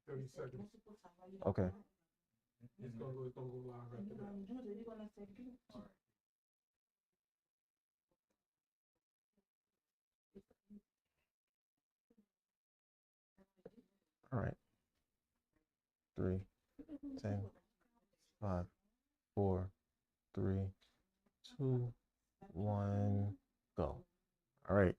30 seconds. Okay. It's gonna go live after that. All right. 3, 10, 5, 4, 3, 2, 1, go. All right.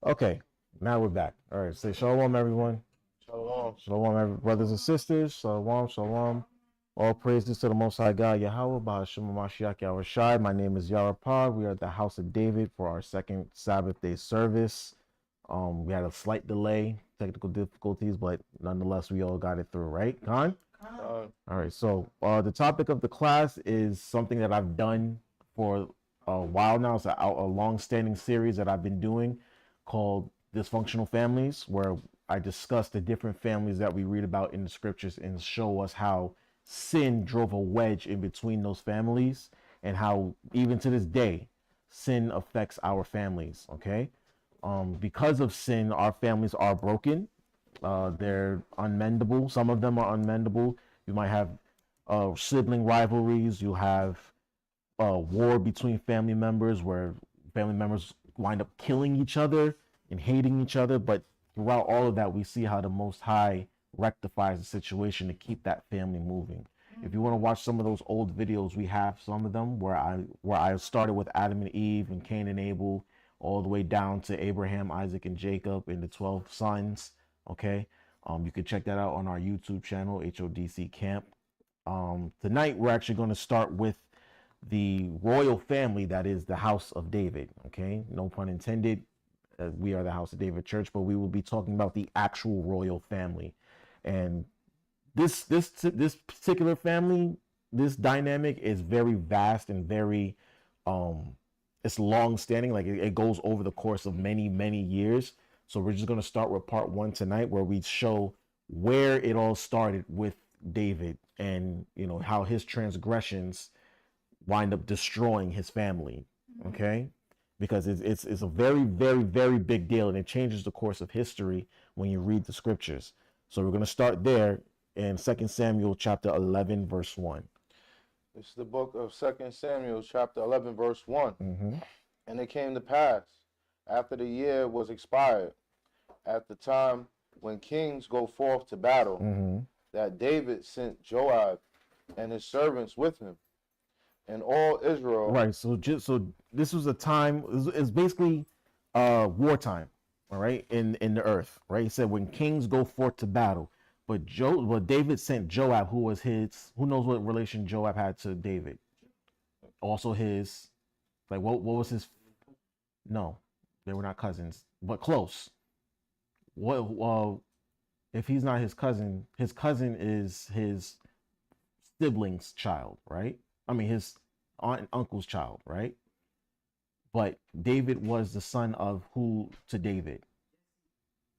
Okay. Now we're back. All right. Say shalom, everyone. Shalom. Shalom, brothers and sisters. Shalom, shalom. All praises to the Most High God, Yahweh, Ba'ashem Mashiach Yahushai. My name is Yarapah. We are at the House of David for our second Sabbath day service. We had a slight delay, technical difficulties, but nonetheless, we all got it through, right? Khan? All right. So the topic of the class is something that I've done for a while now. It's a long-standing series that I've been doing called Dysfunctional Families, where I discuss the different families that we read about in the scriptures and show us how sin drove a wedge in between those families and how even to this day sin affects our families. Okay, because of sin, our families are broken. They're unmendable. Some of them are unmendable. You might have sibling rivalries. You have war between family members where family members wind up killing each other and hating each other. But throughout all of that, we see how the Most High rectifies the situation to keep that family moving. If you want to watch some of those old videos, we have some of them where I started with Adam and Eve and Cain and Abel, all the way down to Abraham, Isaac, and Jacob and the 12 sons. Okay, you can check that out on our YouTube channel, HODC Camp. Tonight we're actually going to start with the royal family that is the House of David. Okay, no pun intended. We are the House of David Church, but we will be talking about the actual royal family. And this particular family, this dynamic is very vast and very it's long standing. Like it goes over the course of many years. So we're just going to start with part 1 tonight, where we show where it all started with David and how his transgressions wind up destroying his family. Okay, because it's a very big deal, and it changes the course of history when you read the scriptures. So we're going to start there in 2 Samuel chapter 11 verse 1. It's the book of 2 Samuel chapter 11 verse 1. And it came to pass, after the year was expired, at the time when kings go forth to battle, that David sent Joab and his servants with him, and all Israel. Right. So this was a time. It's basically wartime. All right, in the earth. Right. He said when kings go forth to battle, but David sent Joab, who was his. Who knows what relation Joab had to David? Also his. Like what was his? No, they were not cousins, but close. What? If he's not his cousin is his sibling's child, right? I mean, his aunt and uncle's child, right? But David was the son of who to David?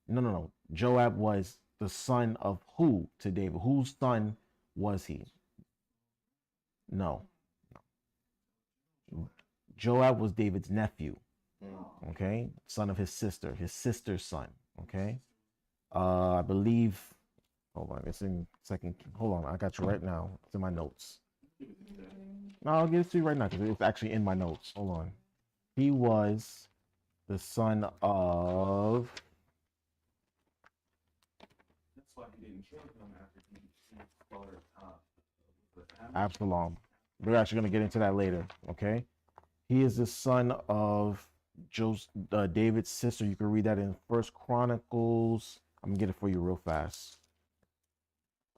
No. Joab was the son of who to David? Whose son was he? No. Joab was David's nephew. Okay, son of his sister's son. Okay, I believe. Hold on, it's in second. Hold on, I got you right now. It's in my notes. No, I'll give it to you right now because it's actually in my notes. Hold on. He was the son of. That's why he didn't kill him after he slaughtered Absalom. We're actually going to get into that later. Okay, he is the son of David's sister. You can read that in First Chronicles. I'm gonna get it for you real fast.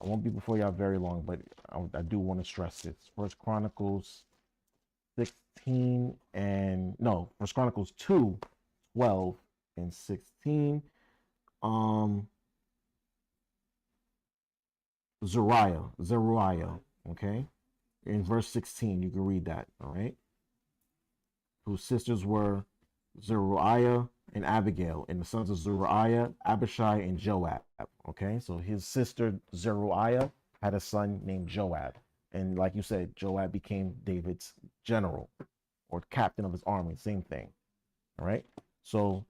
I won't be before y'all very long, but I do want to stress it. First Chronicles 16 and no, First Chronicles 2, 12 and 16. Zeruiah, okay? In verse 16, you can read that, all right? Whose sisters were Zeruiah and Abigail, and the sons of Zeruiah, Abishai, and Joab. Okay, so his sister Zeruiah had a son named Joab, and like you said, Joab became David's general or captain of his army. Same thing. All right. So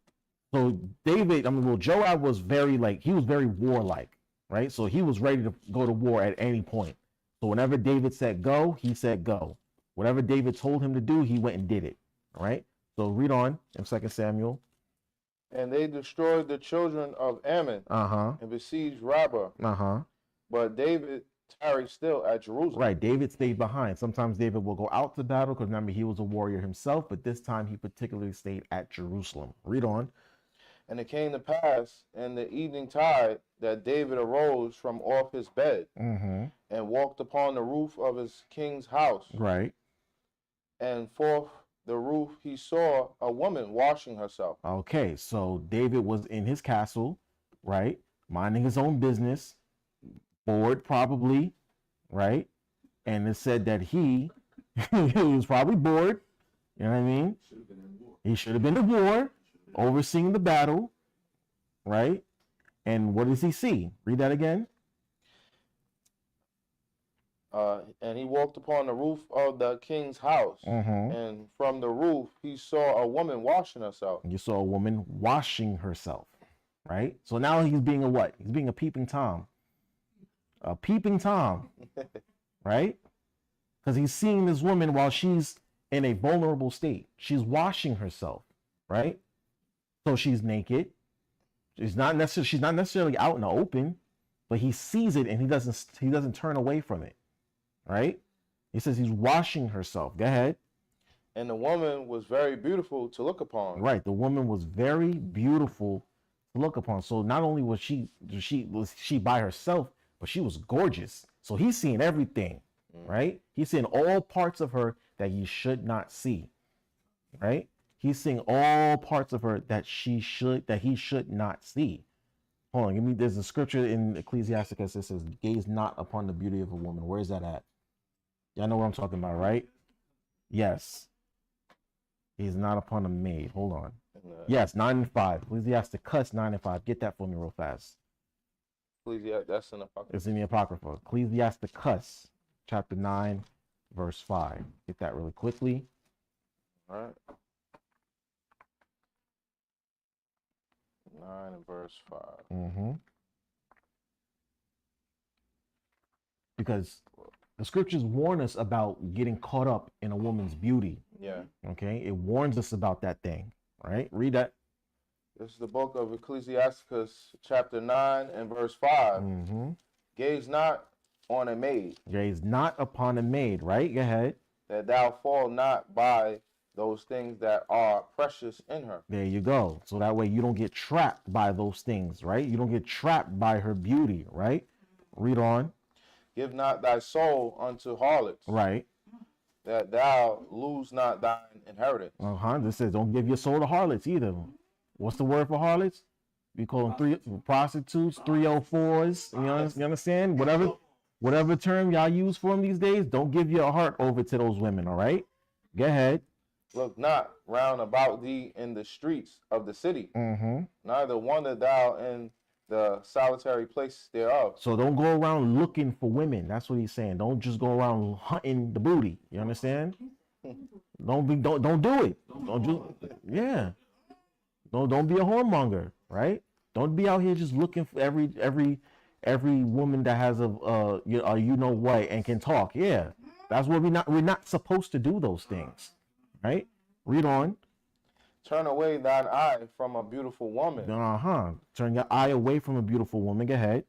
So David, I mean, well, Joab was very he was very warlike, right? So he was ready to go to war at any point. So whenever David said go, he said go. Whatever David told him to do, he went and did it. All right. So read on in 2 Samuel. And they destroyed the children of Ammon and besieged Rabbah. But David tarried still at Jerusalem. Right. David stayed behind. Sometimes David will go out to battle because remember he was a warrior himself, but this time he particularly stayed at Jerusalem. Read on. And it came to pass in the evening tide that David arose from off his bed and walked upon the roof of his king's house. Right. And forth the roof he saw a woman washing herself. Okay, so David was in his castle, right, minding his own business, bored probably, right, and it said that he was probably bored. You know what I mean? He should have been in war, overseeing the battle, right? And what does he see? Read that again. And he walked upon the roof of the king's house, and from the roof he saw a woman washing herself. You saw a woman washing herself, right? So now he's being a what? He's being a peeping Tom. A peeping Tom, right? Because he's seeing this woman while she's in a vulnerable state. She's washing herself, right? So she's naked. She's not necessarily out in the open, but he sees it and he doesn't turn away from it. Right? He says he's washing herself. Go ahead. And the woman was very beautiful to look upon. Right. The woman was very beautiful to look upon. So not only was she by herself, but she was gorgeous. So he's seeing everything, right? He's seeing all parts of her that you should not see. Right? He's seeing all parts of her that he should not see. Hold on, there's a scripture in Ecclesiasticus that says, gaze not upon the beauty of a woman. Where is that at? Y'all know what I'm talking about, right? Yes. He's not upon a maid. Hold on. Yes, 9 and 5. Ecclesiasticus 9 and 5. Get that for me real fast. That's in the Apocrypha. It's in the Apocrypha. Ecclesiasticus chapter 9, verse 5. Get that really quickly. All right. 9 and verse 5. Because the scriptures warn us about getting caught up in a woman's beauty. Yeah. Okay. It warns us about that thing. Right? Read that. This is the book of Ecclesiasticus, chapter 9 and verse 5. Gaze not on a maid. Gaze not upon a maid. Right? Go ahead. That thou fall not by those things that are precious in her. There you go. So that way you don't get trapped by those things, right? You don't get trapped by her beauty, right? Read on. Give not thy soul unto harlots. Right. That thou lose not thine inheritance. This says don't give your soul to harlots either. What's the word for harlots? We call them prostitutes, 304s. You understand? Whatever term y'all use for them these days, don't give your heart over to those women, all right? Go ahead. Look not round about thee in the streets of the city, neither wander thou in the solitary place thereof. So don't go around looking for women. That's what he's saying. Don't just go around hunting the booty. You understand? Don't do it. Don't be a whoremonger, right? Don't be out here just looking for every woman that has what and can talk. Yeah, that's what we're not supposed to do those things. Right? Read on. Turn away thine eye from a beautiful woman. Turn your eye away from a beautiful woman. Go ahead.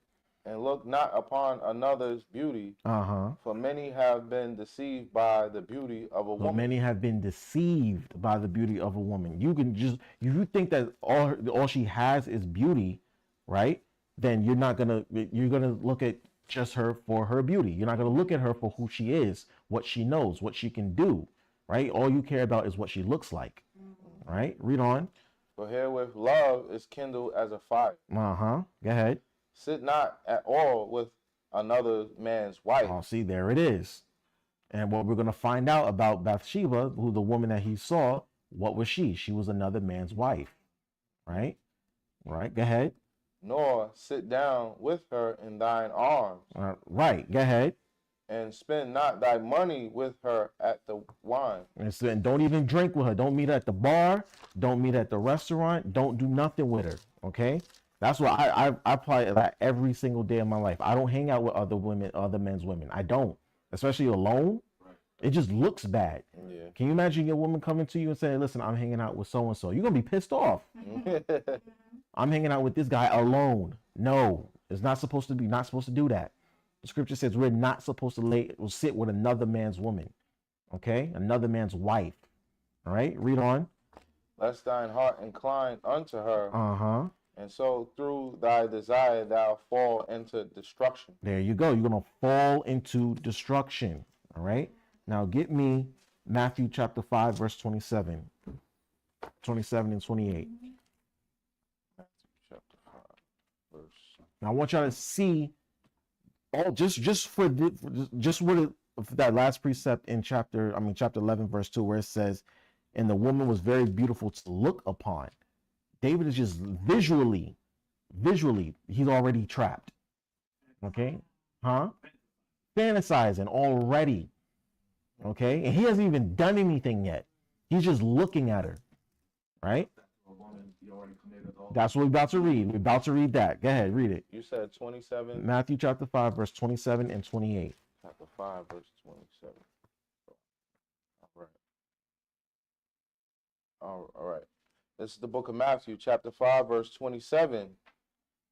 And look not upon another's beauty. For many have been deceived by the beauty of a woman. Many have been deceived by the beauty of a woman. You think that all she has is beauty, right? Then you're gonna look at just her for her beauty. You're not gonna look at her for who she is, what she knows, what she can do. Right? All you care about is what she looks like. Right? Read on. For herewith love is kindled as a fire. Go ahead. Sit not at all with another man's wife. Oh, see, there it is. And what we're going to find out about Bathsheba, who the woman that he saw, what was she? She was another man's wife. Right? Right? Go ahead. Nor sit down with her in thine arms. Right. Go ahead. and spend not thy money with her at the wine. And don't even drink with her. Don't meet at the bar. Don't meet at the restaurant. Don't do nothing with her. Okay? That's what I apply that every single day of my life. I don't hang out with other women, other men's women. I don't, especially alone. It just looks bad. Yeah. Can you imagine your woman coming to you and saying, "Listen, I'm hanging out with so and so." You're gonna be pissed off. I'm hanging out with this guy alone. No, it's not supposed to be. Not supposed to do that. The scripture says we're not supposed to sit with another man's woman. Okay, another man's wife. All right, read on. Lest thine heart incline unto her. Uh-huh. And so through thy desire thou fall into destruction. There you go. You're going to fall into destruction. All right. Now get me Matthew chapter 5, verse 27. 27 and 28. Matthew chapter 5, verse. Now I want y'all to see just for that last precept in chapter 11, verse 2, where it says, "And the woman was very beautiful to look upon." David is just visually, he's already trapped. Okay? Fantasizing already. Okay? And he hasn't even done anything yet. He's just looking at her. Right? That's what we're about to read. We're about to read that. Go ahead, read it. You said 27. Matthew chapter 5, verse 27 and 28. Chapter 5, verse 27. All right. This is the book of Matthew, chapter 5, verse 27.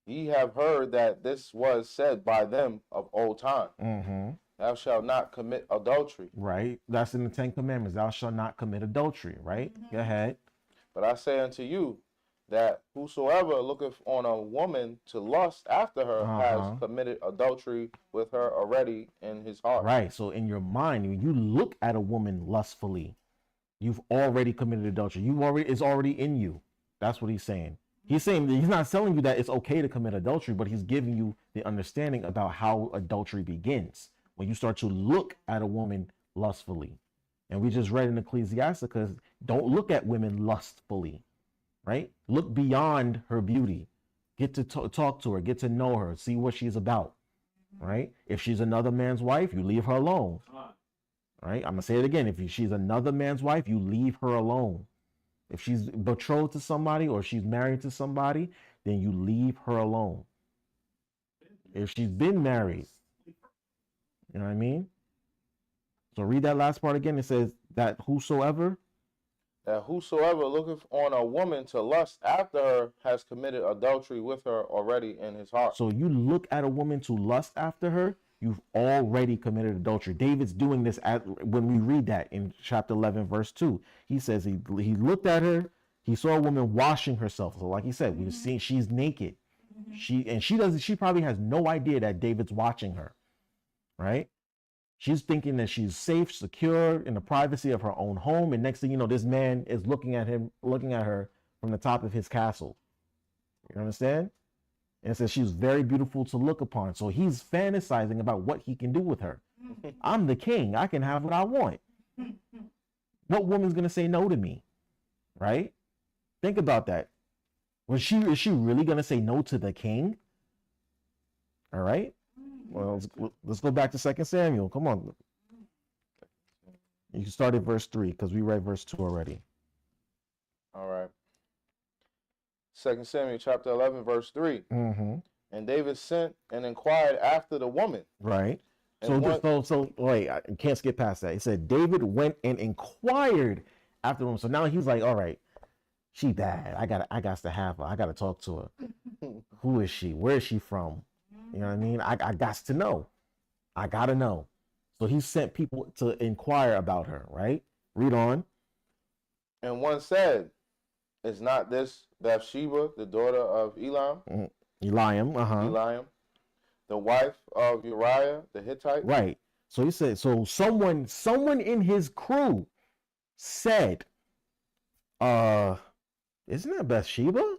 Ye have heard that this was said by them of old time. Mm-hmm. Thou shalt not commit adultery. Right. That's in the 10 Commandments. Thou shalt not commit adultery. Right. Go ahead. But I say unto you that whosoever looketh on a woman to lust after her has committed adultery with her already in his heart. Right. So in your mind, when you look at a woman lustfully, you've already committed adultery. It's already in you. That's what he's saying. He's saying he's not telling you that it's okay to commit adultery, but he's giving you the understanding about how adultery begins when you start to look at a woman lustfully. And we just read in Ecclesiasticus, don't look at women lustfully, right? Look beyond her beauty. Get to talk to her, get to know her, see what she's about, right? If she's another man's wife, you leave her alone. Right? I'm going to say it again. If she's another man's wife, you leave her alone. If she's betrothed to somebody or she's married to somebody, then you leave her alone. If she's been married, you know what I mean? So read that last part again. It says that whosoever looketh on a woman to lust after her has committed adultery with her already in his heart. So you look at a woman to lust after her, you've already committed adultery. David's doing this when we read that in chapter 11, verse 2. He says he looked at her. He saw a woman washing herself. So like he said, we've seen she's naked. She probably has no idea that David's watching her, right? She's thinking that she's safe, secure in the privacy of her own home. And next thing you know, this man is looking at her from the top of his castle. You understand? And it says she's very beautiful to look upon. So he's fantasizing about what he can do with her. I'm the king. I can have what I want. What woman's going to say no to me? Right? Think about that. Is she really going to say no to the king? All right. Well, let's go back to 2 Samuel. Come on. You can start at verse 3 because we read verse 2 already. All right. 2 Samuel chapter 11, verse 3. Mm-hmm. And David sent and inquired after the woman. Right. And So wait, I can't skip past that. It said David went and inquired after the woman. So now he's like, all right, she bad. I got to have her. I got to talk to her. Who is she? Where is she from? You know what I mean? I got to know. I got to know. So he sent people to inquire about her, right? Read on. And one said, is not this Bathsheba, the daughter of Eliam, the wife of Uriah the Hittite? Right. So he said, so someone in his crew said, isn't that Bathsheba?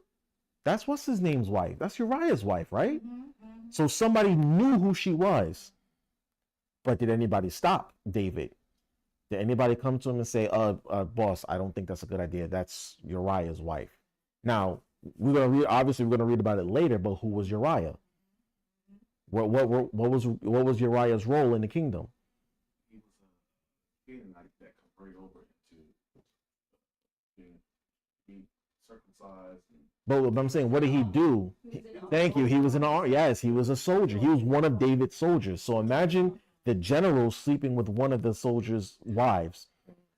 That's what's his name's wife. That's Uriah's wife, right? So somebody knew who she was. But did anybody stop David? Did anybody come to him and say, boss, I don't think that's a good idea. That's Uriah's wife. Now, we're going to read about it later, but who was Uriah? What was Uriah's role in the kingdom? He was a Canaanite that converted over into being circumcised. But I'm saying, what did he do? Thank you. He was in the army. Yes, he was a soldier. He was one of David's soldiers. So imagine the general sleeping with one of the soldiers' wives.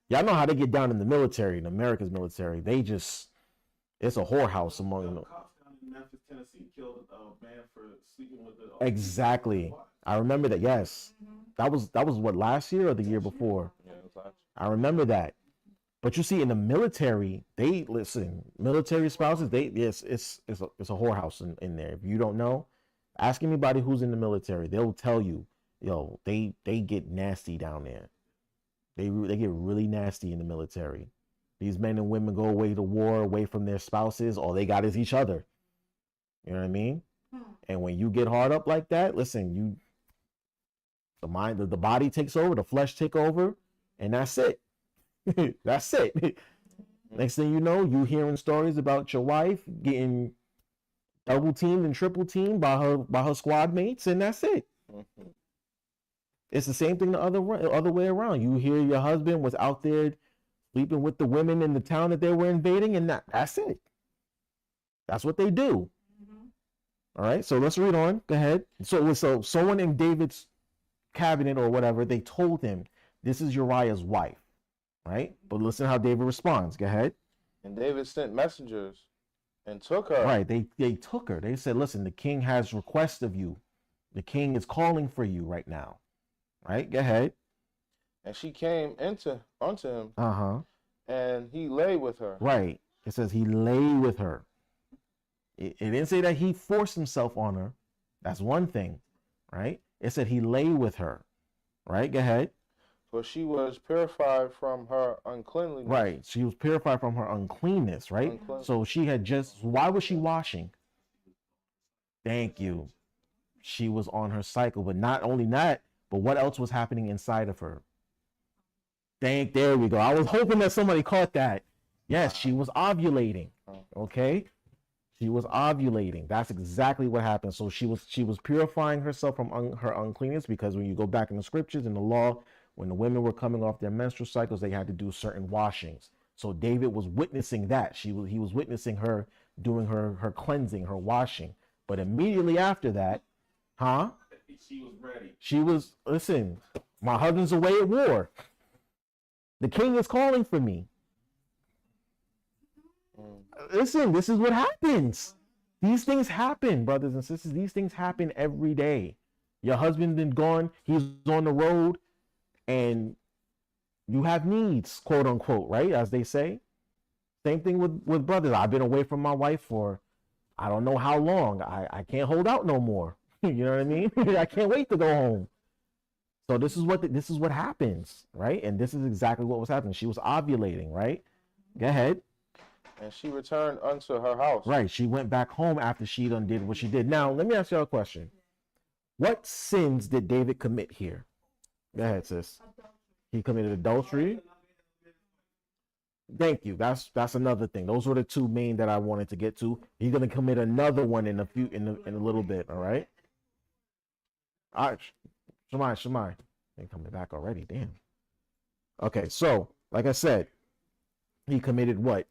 Y'all know how they get down in the military, in America's military. They just, it's a whorehouse among them. Cops down in Memphis, Tennessee, killed a man for sleeping with the Exactly. I remember that. Yes, that was what, last year or the year before? Yeah, it was last. I remember that. But you see, in the military, military spouses, it's a whorehouse in there. If you don't know, ask anybody who's in the military. They'll tell you, yo, they get nasty down there. They get really nasty in the military. These men and women go away to war, away from their spouses. All they got is each other. You know what I mean? And when you get hard up like that, listen, the body takes over, the flesh take over, and that's it. That's it. Next thing you know, you hearing stories about your wife getting double teamed and triple teamed by her squad mates, and that's it. It's the same thing the other way around. You hear your husband was out there sleeping with the women in the town that they were invading, and that's it. That's what they do. All right, so let's read on. Go ahead. So someone in David's cabinet or whatever, they told him, this is Uriah's wife. Right? But listen how David responds. Go ahead. And David sent messengers and took her. Right. They took her. They said, listen, the king has request of you. The king is calling for you right now. Right? Go ahead. And she came unto him. Uh-huh. And he lay with her. Right. It says he lay with her. It didn't say that he forced himself on her. That's one thing. Right? It said he lay with her. Right? Go ahead. For she was purified from her uncleanliness. Right. She was purified from her uncleanness, right? So she had why was she washing? Thank you. She was on her cycle, but not only that, but what else was happening inside of her? There we go. I was hoping that somebody caught that. Yes, she was ovulating. Okay. She was ovulating. That's exactly what happened. So she was purifying herself from her uncleanness, because when you go back in the scriptures, in the law, when the women were coming off their menstrual cycles, they had to do certain washings. So David was witnessing that. He was witnessing her doing her cleansing, her washing. But immediately after that, she was ready. She was, listen, my husband's away at war. The king is calling for me. Listen, this is what happens. These things happen, brothers and sisters. These things happen every day. Your husband's been gone. He's on the road. And you have needs, quote unquote, right? As they say. Same thing with brothers. I've been away from my wife for I don't know how long. I can't hold out no more. You know what I mean? I can't wait to go home. So this is what happens, right? And this is exactly what was happening. She was ovulating, right? Go ahead. And she returned unto her house. Right. She went back home after she done did what she did. Now, let me ask you a question. What sins did David commit here? Go ahead, sis. He committed adultery. Thank you. That's another thing. Those were the two main that I wanted to get to. He's gonna commit another one in a little bit. All right. All right. Shemai. They coming back already. Damn. Okay. So, like I said, he committed what?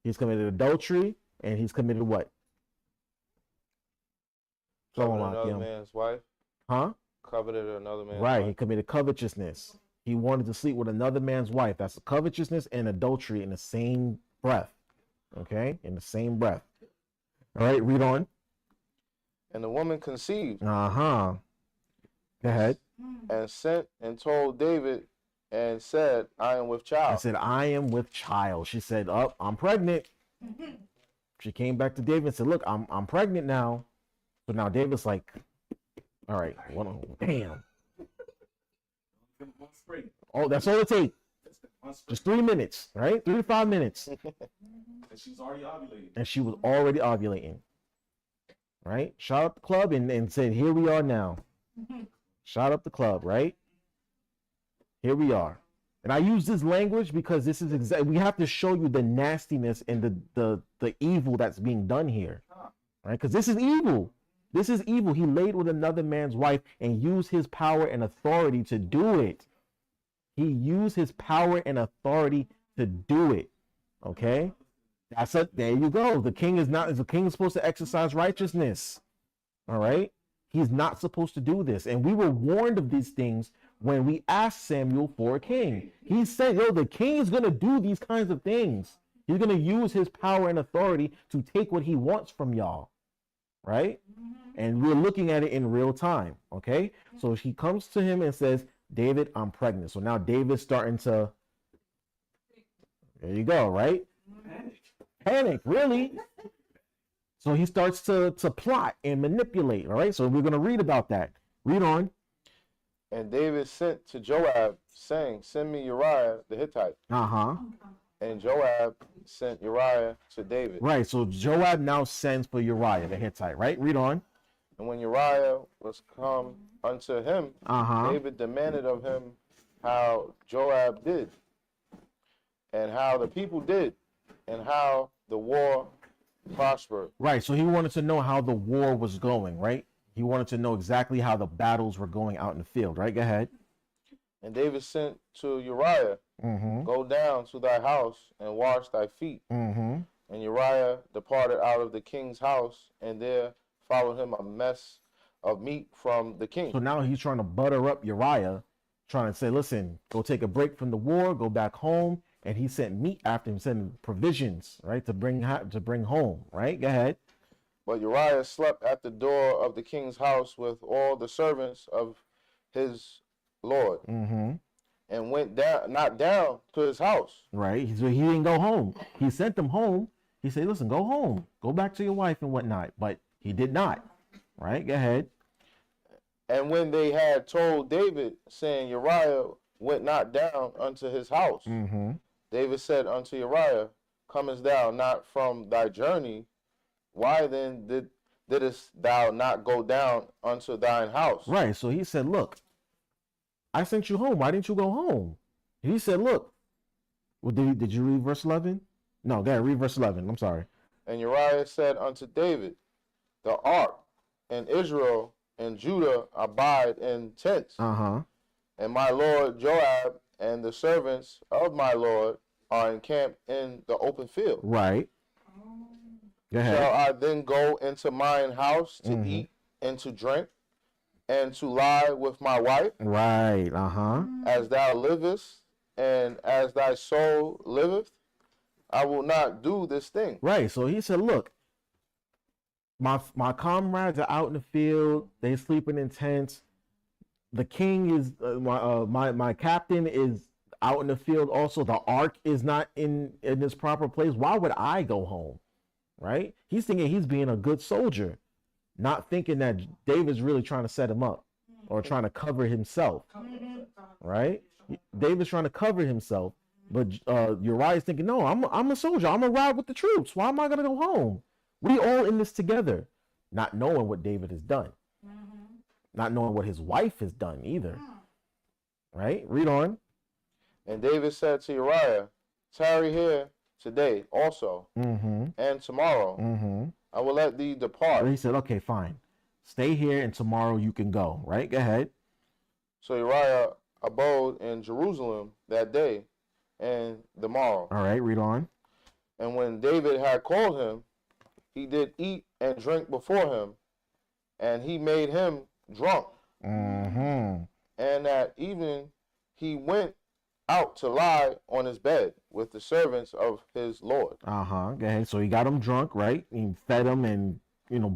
He's committed adultery, and he's committed what? Coveted another man's wife. Huh? Coveted another man's wife. He committed covetousness. He wanted to sleep with another man's wife. That's covetousness and adultery in the same breath. Okay? In the same breath. All right, read on. And the woman conceived. Uh-huh. Go ahead. And sent and told David and said, I am with child. I said, I am with child. She said, oh, I'm pregnant. She came back to David and said, look, I'm pregnant now. So now David's like, all right, damn. Oh, that's all it takes. Just 3 minutes, right? 3 to 5 minutes. And she's already ovulating. And she was already ovulating. Right? Shot up the club and said, here we are now. Shot up the club, right? Here we are. And I use this language because this is exactly, we have to show you the nastiness and the evil that's being done here. Right? Because this is evil. This is evil. He laid with another man's wife and used his power and authority to do it. He used his power and authority to do it. Okay? There you go. The king is supposed to exercise righteousness. All right? He's not supposed to do this. And we were warned of these things when we asked Samuel for a king. He said, the king is going to do these kinds of things. He's going to use his power and authority to take what he wants from y'all. Right? And we're looking at it in real time. Okay? So she comes to him and says, David, I'm pregnant. So now David's starting to, there you go, right? Panic, really? So he starts to plot and manipulate. All right? So we're going to read about that. Read on. And David sent to Joab, saying, send me Uriah the Hittite. And Joab sent Uriah to David. Right, so Joab now sends for Uriah the Hittite, right? Read on. And when Uriah was come unto him, David demanded of him how Joab did, and how the people did, and how the war prospered. Right, so he wanted to know how the war was going, right? He wanted to know exactly how the battles were going out in the field, right? Go ahead. And David sent to Uriah, go down to thy house and wash thy feet. And Uriah departed out of the king's house, and there followed him a mess of meat from the king. So now he's trying to butter up Uriah, trying to say, listen, go take a break from the war, go back home. And he sent meat after him, sending provisions, right, to bring home, right? Go ahead. But Uriah slept at the door of the king's house with all the servants of his Lord, and went not down to his house. Right. So he didn't go home. He sent them home. He said, listen, go home. Go back to your wife and whatnot. But he did not. Right. Go ahead. And when they had told David, saying, Uriah went not down unto his house, David said unto Uriah, comest thou not from thy journey? Why then didst thou not go down unto thine house? Right. So he said, look, I sent you home. Why didn't you go home? And he said, look, well, did you read verse 11? No, go ahead, read verse 11. I'm sorry. And Uriah said unto David, the ark and Israel and Judah abide in tents. And my lord Joab and the servants of my lord are encamped in the open field. Right. Go ahead. Shall I then go into mine house to eat and to drink and to lie with my wife? Right. As thou livest and as thy soul liveth, I will not do this thing. Right. So he said, look, my comrades are out in the field. They sleeping in tents. The king is my captain is out in the field. Also, the ark is not in its proper place. Why would I go home? Right? He's thinking he's being a good soldier, not thinking that David's really trying to set him up or trying to cover himself. Right? David's trying to cover himself, but Uriah's thinking, no, I'm a soldier. I'm gonna ride with the troops. Why am I gonna go home? We all in this together, not knowing what David has done. Not knowing what his wife has done either. Right? Read on. And David said to Uriah, tarry here today also, and tomorrow. I will let thee depart. He said, okay, fine. Stay here and tomorrow you can go. Right? Go ahead. So Uriah abode in Jerusalem that day and the morrow. All right, read on. And when David had called him, he did eat and drink before him, and he made him drunk. And that evening he went out to lie on his bed with the servants of his Lord. Go ahead. So he got him drunk, right? He fed him and,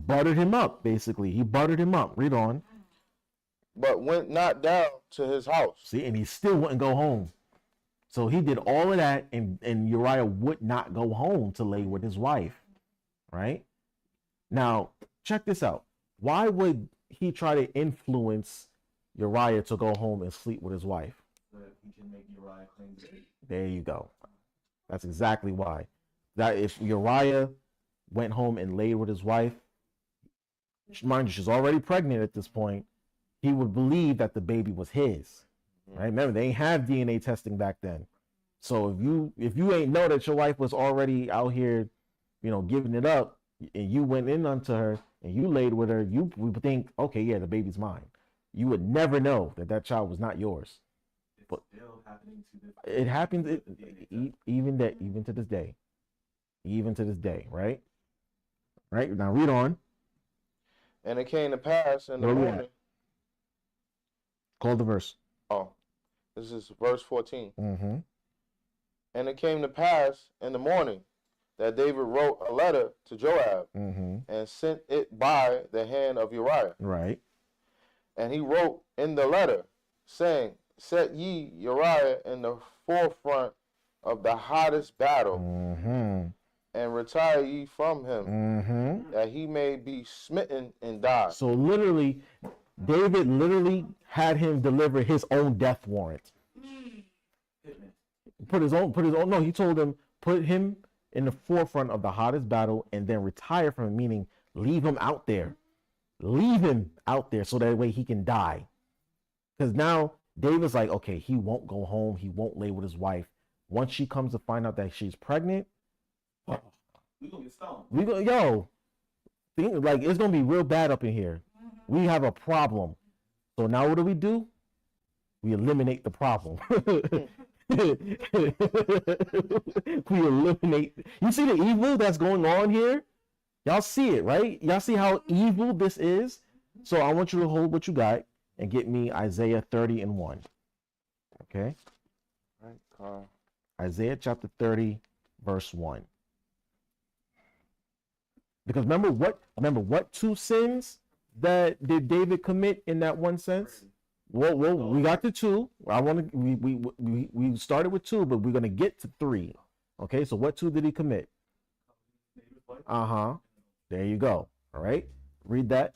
buttered him up, basically. He buttered him up. Read on. But went not down to his house. See, and he still wouldn't go home. So he did all of that, and Uriah would not go home to lay with his wife. Right? Now, check this out. Why would he try to influence Uriah to go home and sleep with his wife? So that he can make Uriah claim to be. There you go. That's exactly why. That if Uriah went home and laid with his wife, mind you, she's already pregnant at this point, he would believe that the baby was his. Right? Remember, they ain't have DNA testing back then. So if you ain't know that your wife was already out here, giving it up, and you went in onto her, and you laid with her, you would think, okay, yeah, the baby's mine. You would never know that that child was not yours. It's But still happening to this. it happens even to this day. Even to this day, right? Right? Now read on. And it came to pass in the Where we morning. at? Call the verse. Oh, this is verse 14. Mm-hmm. And it came to pass in the morning that David wrote a letter to Joab Mm-hmm. and sent it by the hand of Uriah. Right. And he wrote in the letter, saying, Set ye Uriah in the forefront of the hottest battle, Mm-hmm. and retire ye from him, Mm-hmm. that he may be smitten and die. So literally, David literally had him deliver his own death warrant. Put his own. No, he told him put him in the forefront of the hottest battle and then retire from him, meaning leave him out there. Leave him out there so that way he can die. Because now David's like, okay, he won't go home. He won't lay with his wife. Once she comes to find out that she's pregnant, We gonna get stoned. like it's gonna be real bad up in here. We have a problem. So now what do? We eliminate the problem. We eliminate. You see the evil that's going on here? Y'all see it, right? Y'all see how evil this is? So I want you to hold what you got and get me Isaiah 30:1. Okay? Right, Carl. Isaiah chapter 30, verse 1. Because remember what two sins that did David commit in that one sense? Well, we got to two. We started with two, but we're gonna get to three. Okay, so what two did he commit? There you go. All right, read that.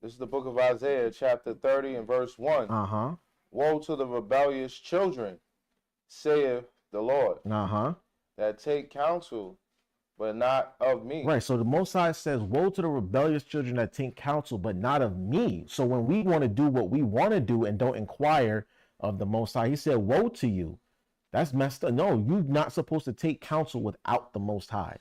This is the book of Isaiah, chapter 30 and verse 1. Woe to the rebellious children, saith the Lord, that take counsel, but not of me. Right. So the Most High says, woe to the rebellious children that take counsel, but not of me. So when we want to do what we want to do and don't inquire of the Most High, he said, woe to you. That's messed up. No, you're not supposed to take counsel without the Most High.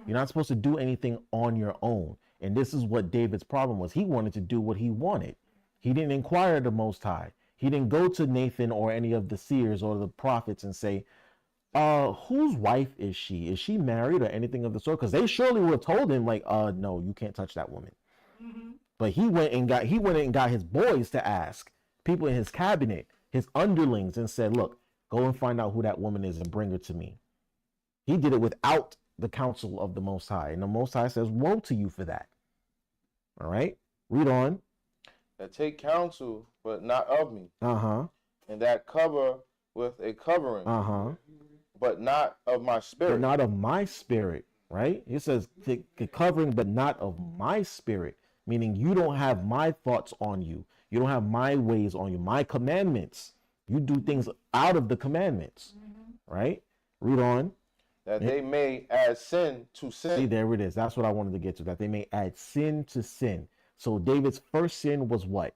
You're not supposed to do anything on your own. And this is what David's problem was. He wanted to do what he wanted. He didn't inquire of the Most High. He didn't go to Nathan or any of the seers or the prophets and say, whose wife is she? Is she married or anything of the sort? Because they surely would have told him, like, no, you can't touch that woman. But he went and got his boys to ask people in his cabinet, his underlings, and said, look, go and find out who that woman is and bring her to me. He did it without the counsel of the Most High. And the Most High says, woe to you for that. All right, read on. That take counsel, but not of me. And that cover with a covering. But not of my spirit. But not of my spirit, right? It says the covering, but not of my spirit, meaning you don't have my thoughts on you. You don't have my ways on you, my commandments. You do things out of the commandments, right? Read on. That they may add sin to sin. See, there it is. That's what I wanted to get to, that they may add sin to sin. So David's first sin was what?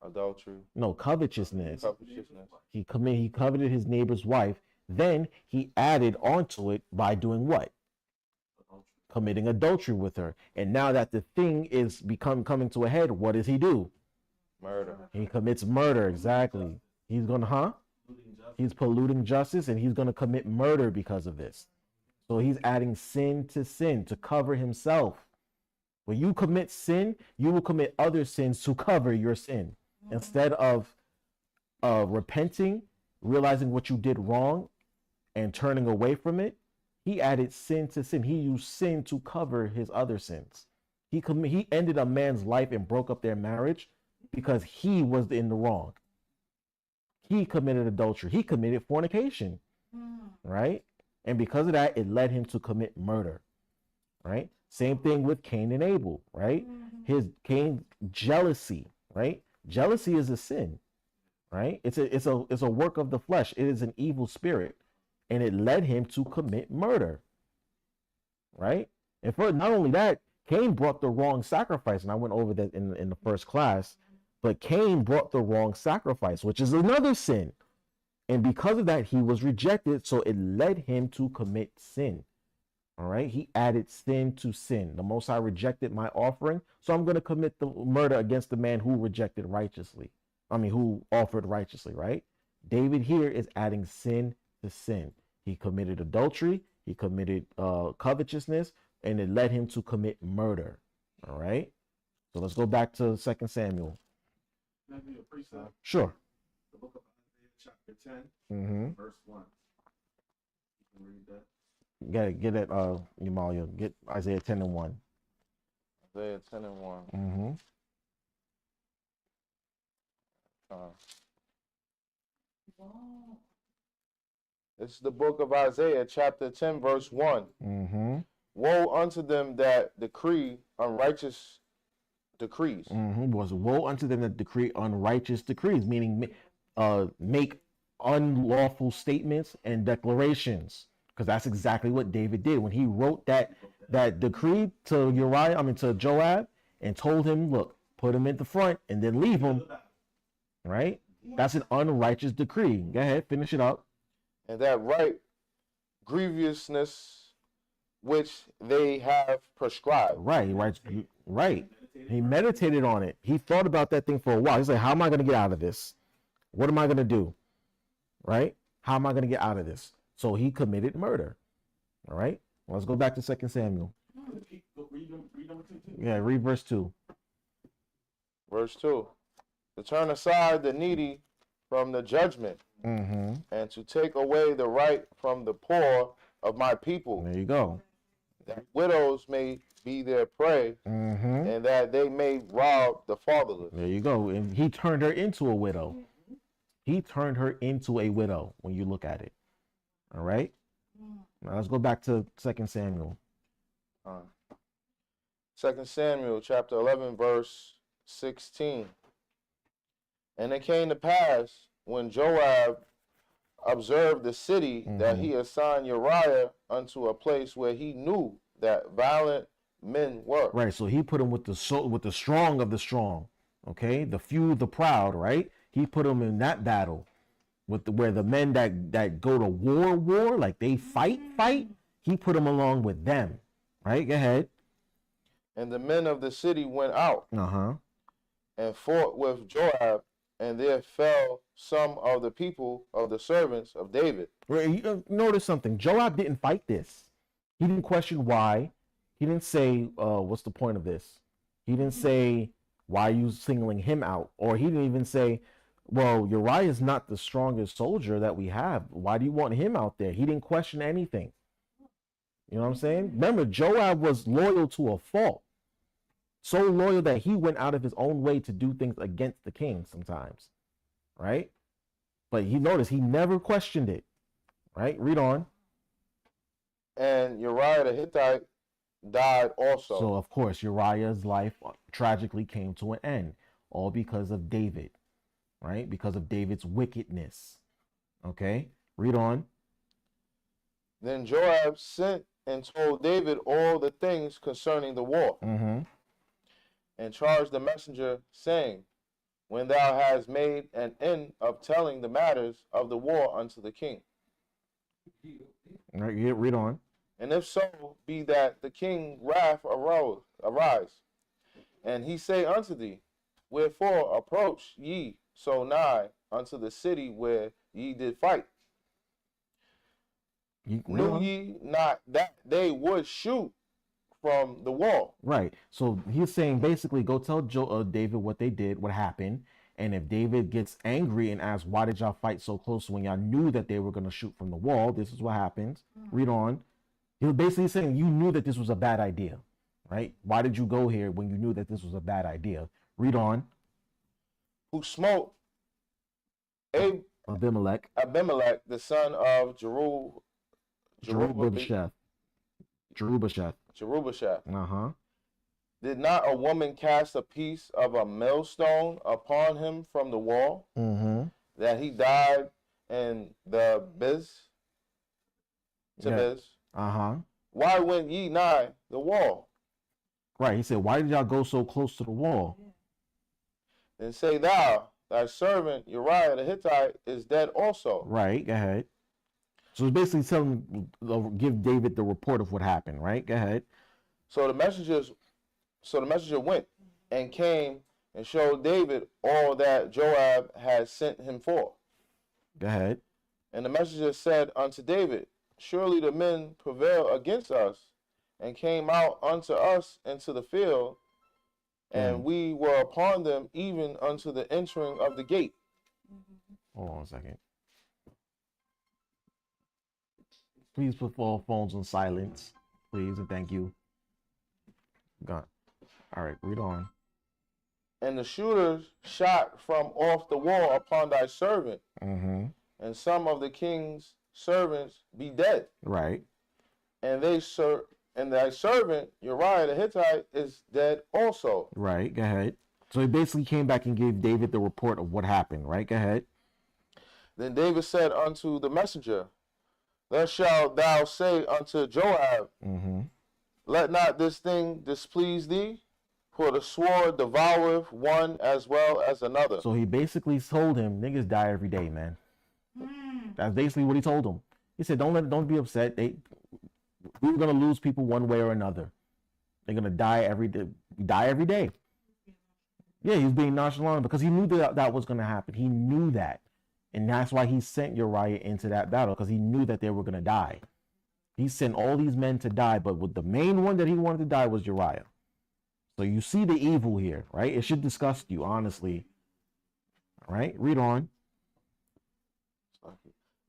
Adultery. No, covetousness. Covetousness. He coveted his neighbor's wife. Then he added onto it by doing what? Committing adultery with her. And now that the thing is coming to a head, what does he do? Murder. He commits murder. Exactly. He's gonna, He's polluting justice, and he's gonna commit murder because of this. So he's adding sin to cover himself. When you commit sin, you will commit other sins to cover your sin. Instead of repenting, realizing what you did wrong, and turning away from it, he added sin to sin. He used sin to cover his other sins. He ended a man's life and broke up their marriage because he was in the wrong. He committed adultery. He committed fornication, right? And because of that, it led him to commit murder, right? Same thing with Cain and Abel, right? Cain, jealousy, right? Jealousy is a sin, right? It's a work of the flesh. It is an evil spirit, and it led him to commit murder, right? And for not only that, Cain brought the wrong sacrifice, and I went over that in the first class. But Cain brought the wrong sacrifice, which is another sin. And because of that, he was rejected. So it led him to commit sin. All right. He added sin to sin. The Most High rejected my offering, so I'm going to commit the murder against the man who rejected righteously. Who offered righteously, right? David here is adding sin to sin. He committed adultery, he committed covetousness, and it led him to commit murder. All right. So let's go back to 2 Samuel. Can I do a precept? Sure. The book of Isaiah, chapter 10, Mm-hmm. verse 1. You can read that. Get it, Yamalia. Get Isaiah 10 and 1. Isaiah 10 and 1. Mm-hmm. This is the book of Isaiah, chapter 10, verse 1. Mm-hmm. Woe unto them that decree unrighteous decrees. Mm-hmm. Was woe unto them that decree unrighteous decrees, meaning make unlawful statements and declarations. Because that's exactly what David did when he wrote that decree to to Joab, and told him, look, put him in the front and then leave him. Right? That's an unrighteous decree. Go ahead, finish it up. And that grievousness which they have prescribed. Right. He meditated on it. He thought about that thing for a while. He's like, how am I going to get out of this? What am I going to do? Right? How am I going to get out of this? So he committed murder. All right. Let's go back to 2 Samuel. Read number 2 too. Yeah, read verse 2. Verse 2. To turn aside the needy from the judgment, Mm-hmm. and to take away the right from the poor of my people, There you go. that widows may be their prey, Mm-hmm. and that they may rob the fatherless. There you go. And he turned her into a widow. He turned her into a widow when you look at it. All right. Now let's go back to 2 Samuel. 2 Samuel chapter 11, verse 16. And it came to pass, when Joab observed the city, that he assigned Uriah unto a place where he knew that violent men were. Right. So he put him with the strong of the strong. Okay. The few, the proud. Right. He put him in that battle where the men that go to war, like they fight. He put him along with them. Right. Go ahead. And the men of the city went out Uh-huh. and fought with Joab, and there fell some of the people of the servants of David. Notice something. Joab didn't fight this. He didn't question why. He didn't say, what's the point of this? He didn't say, why are you singling him out? Or he didn't even say, well, Uriah is not the strongest soldier that we have. Why do you want him out there? He didn't question anything. You know what I'm saying? Remember, Joab was loyal to a fault. So loyal that he went out of his own way to do things against the king sometimes. Right? But he noticed he never questioned it. Right? Read on. And Uriah the Hittite died also. So, of course, Uriah's life tragically came to an end. All because of David. Right? Because of David's wickedness. Okay? Read on. Then Joab sent and told David all the things concerning the war, Mm-hmm. and charged the messenger, saying, when thou hast made an end of telling the matters of the war unto the king. All right, yeah, read on. And if so be that the king wrath arise, and he say unto thee, wherefore approach ye so nigh unto the city where ye did fight? Knew ye not that they would shoot from the wall? Right. So he's saying basically go tell David what they did, what happened. And if David gets angry and asks, why did y'all fight so close when y'all knew that they were going to shoot from the wall? This is what happens. Read on. He was basically saying you knew that this was a bad idea, right? Why did you go here when you knew that this was a bad idea? Read on. Who smote Abimelech, the son of Jerubasheth. Uh-huh. Did not a woman cast a piece of a millstone upon him from the wall, Mm-hmm. that he died in the Biz? Yeah. Uh-huh. Why went ye nigh the wall? Right. He said, why did y'all go so close to the wall? Then say thou, thy servant Uriah the Hittite is dead also. Right. Go ahead. So it's basically telling, give David the report of what happened, right? Go ahead. So the messenger went and came and showed David all that Joab had sent him for. Go ahead. And the messenger said unto David, surely the men prevailed against us, and came out unto us into the field, and we were upon them even unto the entering of the gate. Hold on a second. Please put all phones on silence, please, and thank you. Gone. All right, read on. And the shooters shot from off the wall upon thy servant, and some of the king's servants be dead. Right. And thy servant Uriah the Hittite is dead also. Right. Go ahead. So he basically came back and gave David the report of what happened. Right. Go ahead. Then David said unto the messenger, thus shalt thou say unto Joab, let not this thing displease thee, for the sword devoureth one as well as another. So he basically told him, niggas die every day, man. That's basically what he told him. He said, don't be upset. We're gonna lose people one way or another. They're gonna die every day. Yeah, he was being nonchalant because he knew that was gonna happen. He knew that. And that's why he sent Uriah into that battle, because he knew that they were gonna die. He sent all these men to die, but with the main one that he wanted to die was Uriah. So you see the evil here, right? It should disgust you, honestly. All right, read on.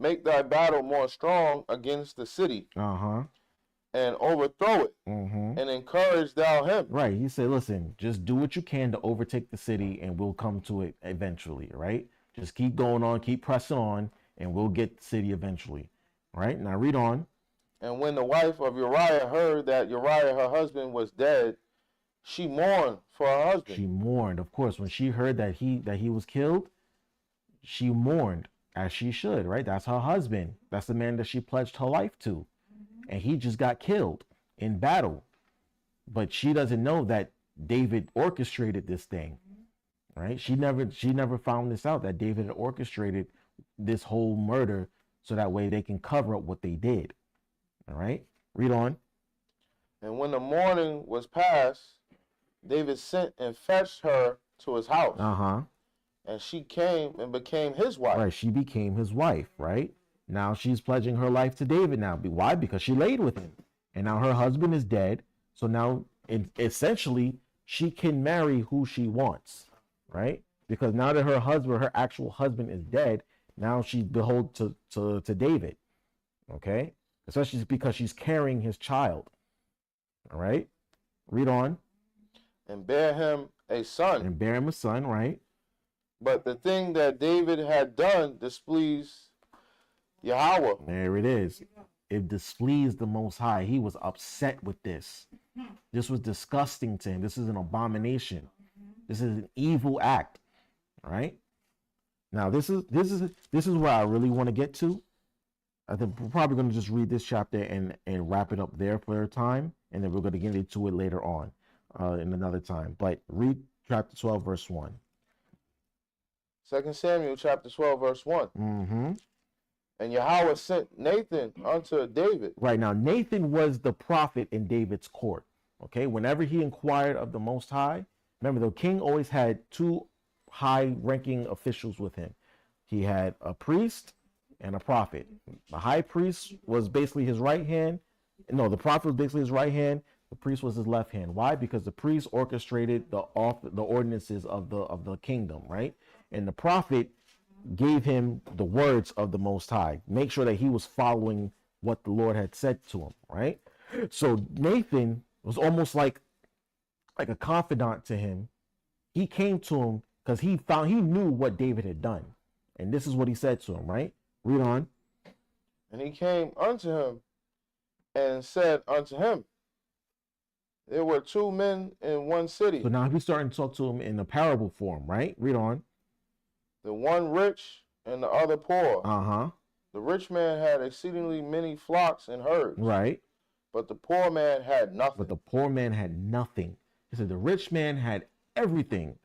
Make thy battle more strong against the city, and overthrow it, and encourage thou him. Right, he said, listen, just do what you can to overtake the city, and we'll come to it eventually, right? Just keep going on, keep pressing on, and we'll get the city eventually. Right, now read on. And when the wife of Uriah heard that Uriah, her husband, was dead, she mourned for her husband. She mourned, of course. When she heard that he was killed, she mourned, as she should, right? That's her husband. That's the man that she pledged her life to. And he just got killed in battle. But she doesn't know that David orchestrated this thing, right? She never found this out, that David had orchestrated this whole murder so that way they can cover up what they did. All right, read on. And when the morning was past, David sent and fetched her to his house. And she came and became his wife. Right, she became his wife, right? Now she's pledging her life to David now. Why? Because she laid with him. And now her husband is dead. So now, essentially, she can marry who she wants, right? Because now that her actual husband is dead, now she's beholden to David, okay? Especially because she's carrying his child, all right? Read on. And bear him a son. And bear him a son, right? But the thing that David had done displeased Yahweh. There it is. It displeased the Most High. He was upset with this. This was disgusting to him. This is an abomination. This is an evil act, all right? Now, this is where I really want to get to. I think we're probably going to just read this chapter and wrap it up there for a time, and then we're going to get into it later on in another time. But read chapter 12, verse 1. 2 Samuel chapter 12, verse 1. And Yahweh sent Nathan unto David. Right, now Nathan was the prophet in David's court. Okay, whenever he inquired of the Most High, remember the king always had two high-ranking officials with him. He had a priest and a prophet. The high priest was basically his right hand. No, the prophet was basically his right hand. The priest was his left hand. Why? Because the priest orchestrated the ordinances of the kingdom, right? And the prophet gave him the words of the Most High. Make sure that he was following what the Lord had said to him, right? So Nathan was almost like a confidant to him. He came to him because he knew what David had done. And this is what he said to him, right? Read on. And he came unto him and said unto him, there were two men in one city. So now he's starting to talk to him in a parable form, right? Read on. The one rich and the other poor. The rich man had exceedingly many flocks and herds. Right. But the poor man had nothing. But the poor man had nothing. He said the rich man had everything,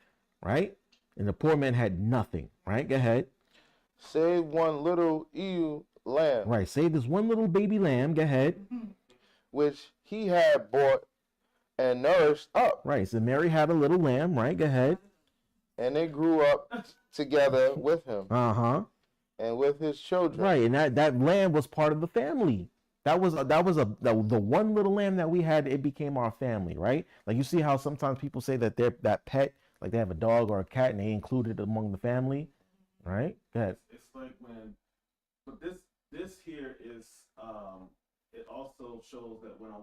right? And the poor man had nothing, right? Go ahead. Save one little ewe lamb, Right. Save this one little baby lamb. Go ahead. which he had bought and nourished up. Right. So Mary had a little lamb. Right. Go ahead. And it grew up together with him and with his children. Right. And that lamb was part of the family. The one little lamb that we had, it became our family, right? Like you see how sometimes people say that that pet, like they have a dog or a cat and they include it among the family, right? Go ahead. It's like when, but this here is, it also shows that when a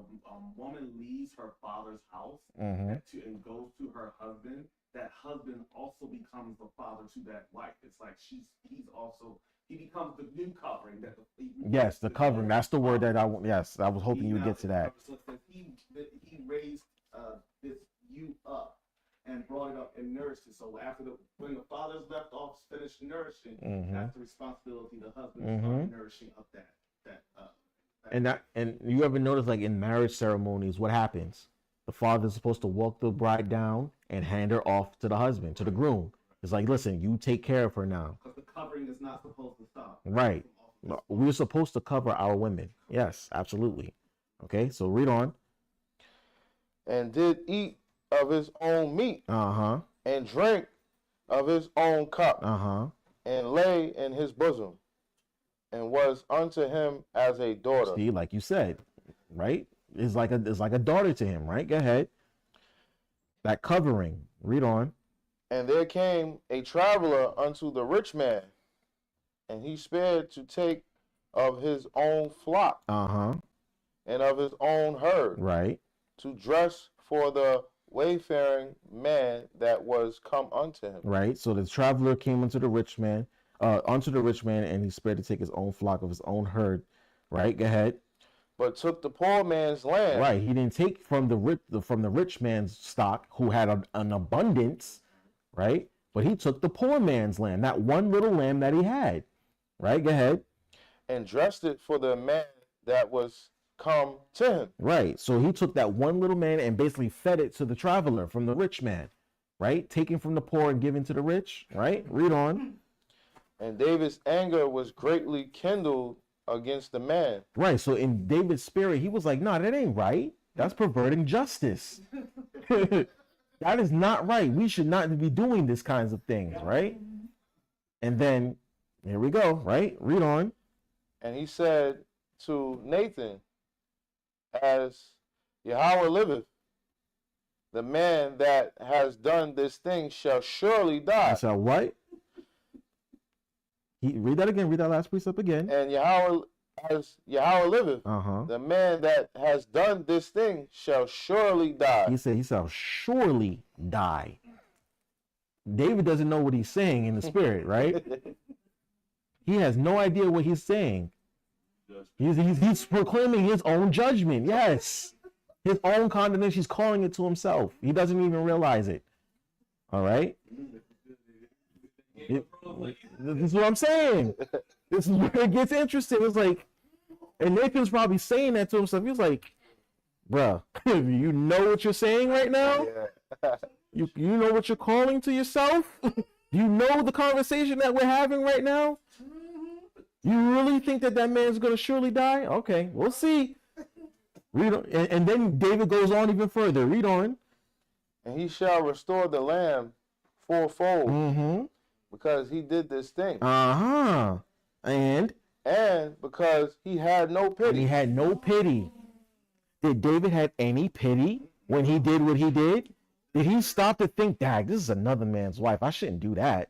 woman leaves her father's house and goes to her husband, that husband also becomes the father to that wife. It's like he becomes the new covering that yes, the covering. That's the word that I was hoping you would get to that. So he raised this youth up and brought it up and nourished it. So when the father's left off, finished nourishing, that's the responsibility of the husband started nourishing up that. And you ever notice, like in marriage ceremonies, what happens? The father's supposed to walk the bride down and hand her off to the husband, to the groom. It's like, listen, you take care of her now. Because the covering is not supposed to stop. Right. We're supposed to cover our women. Yes, absolutely. Okay, so read on. And did eat of his own meat. And drink of his own cup. And lay in his bosom. And was unto him as a daughter. See, like you said, right? It's like a daughter to him, right? Go ahead. That covering. Read on. And there came a traveler unto the rich man, and he spared to take of his own flock, and of his own herd, right, to dress for the wayfaring man that was come unto him. Right. So the traveler came unto the rich man, and he spared to take his own flock of his own herd. Right. Go ahead. But took the poor man's land. Right. He didn't take from the rich man's stock, who had an abundance. Right. But he took the poor man's land, that one little lamb that he had. Right. Go ahead. And dressed it for the man that was come to him. Right. So he took that one little man and basically fed it to the traveler from the rich man. Right. Taking from the poor and giving to the rich. Right. Read on. And David's anger was greatly kindled against the man. Right. So in David's spirit, he was like, no, that ain't right. That's perverting justice. That is not right. We should not be doing these kinds of things. Right. And then here we go. Right. Read on. And he said to Nathan, as Yahweh liveth, the man that has done this thing shall surely die. I said, what? Read that again. Read that last precept again. And Yahweh, as Yahweh liveth, the man that has done this thing shall surely die. He said he shall surely die. David doesn't know what he's saying in the spirit, right? He has no idea what he's saying. He's proclaiming his own judgment. Yes. His own condemnation. He's calling it to himself. He doesn't even realize it. All right? This is what I'm saying. This is where it gets interesting. It's like, and Nathan's probably saying that to himself. He's like, bruh, you know what you're saying right now? Yeah. You know what you're calling to yourself? You know the conversation that we're having right now? You really think that man's going to surely die? Okay, we'll see. Read on. And then David goes on even further. Read on. And he shall restore the lamb fourfold, because he did this thing. And because he had no pity. He had no pity. Did David have any pity when he did what he did? Did he stop to think, Dag, this is another man's wife. I shouldn't do that.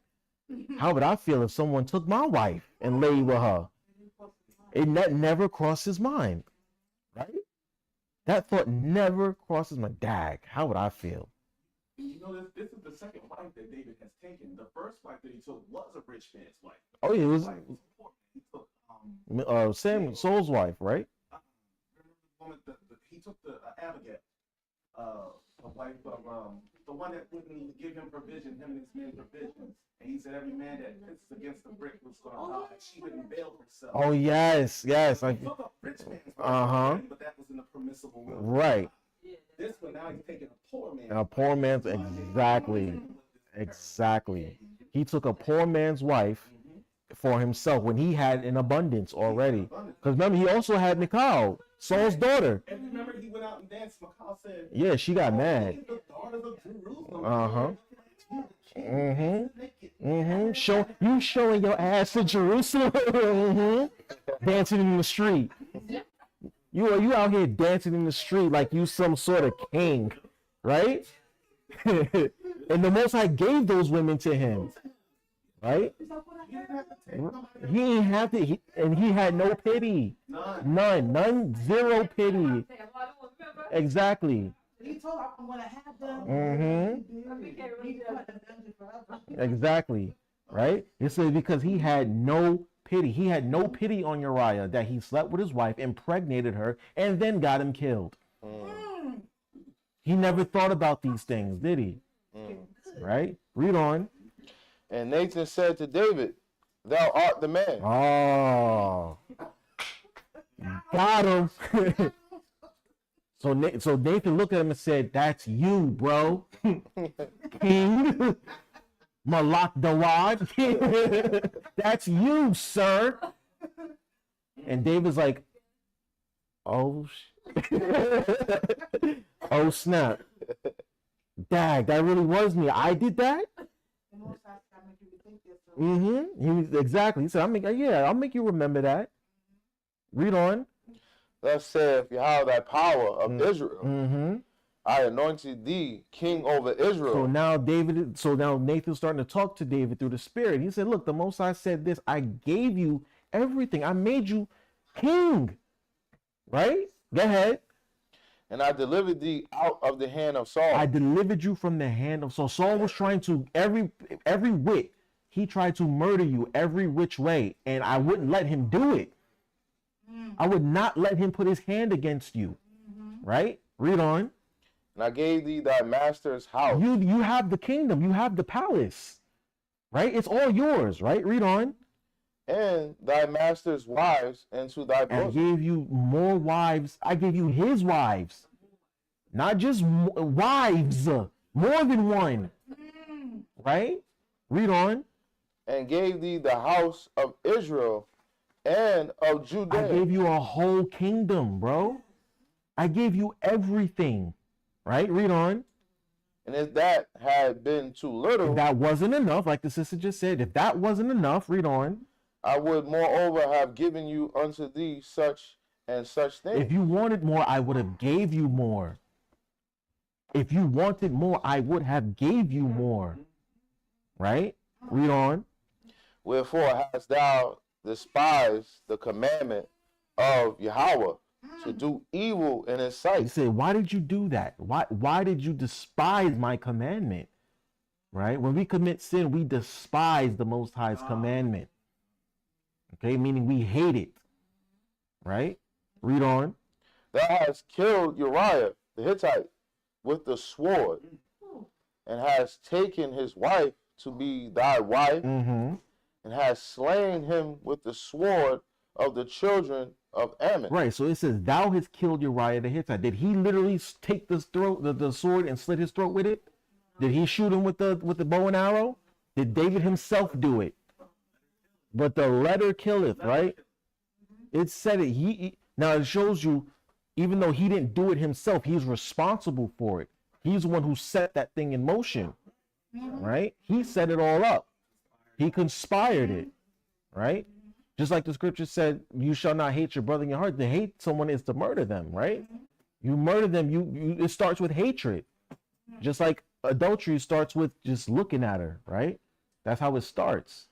How would I feel if someone took my wife and lay with her? That never crossed his mind, right? That thought never crosses my Dag. How would I feel? You know, this is the second wife that David has taken. The first wife that he took was a rich man's wife. Oh, yeah, it was he took Saul's wife, right? He took the Abigail, the wife of the one that wouldn't even give him provision, him and his men provisions. And he said every man that hits against the brick was going to die. She didn't bail herself. Oh, yes. He took a rich man's wife, but that was in a permissible will. Right. This one, now he's taking a poor man. A poor man's, exactly. He took a poor man's wife, for himself when he had an abundance already. Because remember, he also had Michal, Saul's daughter. And remember, he went out and danced. Michal said, Yeah, she got mad. "The daughters of Jerusalem." Uh-huh. You showing your ass in Jerusalem. Dancing in the street. You out here dancing in the street like you some sort of king, right? And the Most High gave those women to him, right? He ain't have to, and he had no pity, none, zero pity. Exactly. He told I'm gonna have them. Exactly. Right? It says because he had no pity. He had no pity on Uriah that he slept with his wife, impregnated her, and then got him killed. He never thought about these things, did he? Right? Read on. And Nathan said to David, "Thou art the man." Oh. Got him. So Nathan looked at him and said, "That's you, bro." King. Malak Dawad. That's you, sir. And David's like, oh, oh snap. Dag, that really was me. I did that? Exactly. He said, I'll make you remember that. Read on. Thus saith Yahweh thy power of Israel. I anointed thee king over Israel. So now Nathan's starting to talk to David through the Spirit. He said, look, the Most High said this. I gave you everything. I made you king. Right? Go ahead. And I delivered thee out of the hand of Saul. I delivered you from the hand of Saul. Saul was trying to, every whit, he tried to murder you every which way. And I wouldn't let him do it. I would not let him put his hand against you. Right? Read on. And I gave thee thy master's house. You have the kingdom. You have the palace. Right? It's all yours. Right? Read on. And thy master's wives into thy bosom. I gave you more wives. I gave you his wives. Not just wives. More than one. Right? Read on. And gave thee the house of Israel and of Judah. I gave you a whole kingdom, bro. I gave you everything. Right? Read on. And if that had been too little. If that wasn't enough, like the sister just said, if that wasn't enough, read on. I would moreover have given you unto thee such and such things. If you wanted more, I would have gave you more. If you wanted more, I would have gave you more. Right? Read on. Wherefore hast thou despised the commandment of Yahweh to do evil in his sight? He said, why did you do that? Why did you despise my commandment? Right? When we commit sin, we despise the Most High's commandment. Okay, meaning we hate it. Right? Read on. Thou hast killed Uriah the Hittite with the sword, and hast taken his wife to be thy wife, and hast slain him with the sword of the children of Ammon. Right, so it says, thou hast killed Uriah the Hittite. Did he literally take the sword and slit his throat with it? Did he shoot him with the bow and arrow? Did David himself do it? But the letter killeth, right? It said it. Now it shows you, even though he didn't do it himself, he's responsible for it. He's the one who set that thing in motion, right? He set it all up. He conspired it, right? Just like the scripture said, you shall not hate your brother in your heart. To hate someone is to murder them, right? You murder them, it starts with hatred. Just like adultery starts with just looking at her, right? That's how it starts.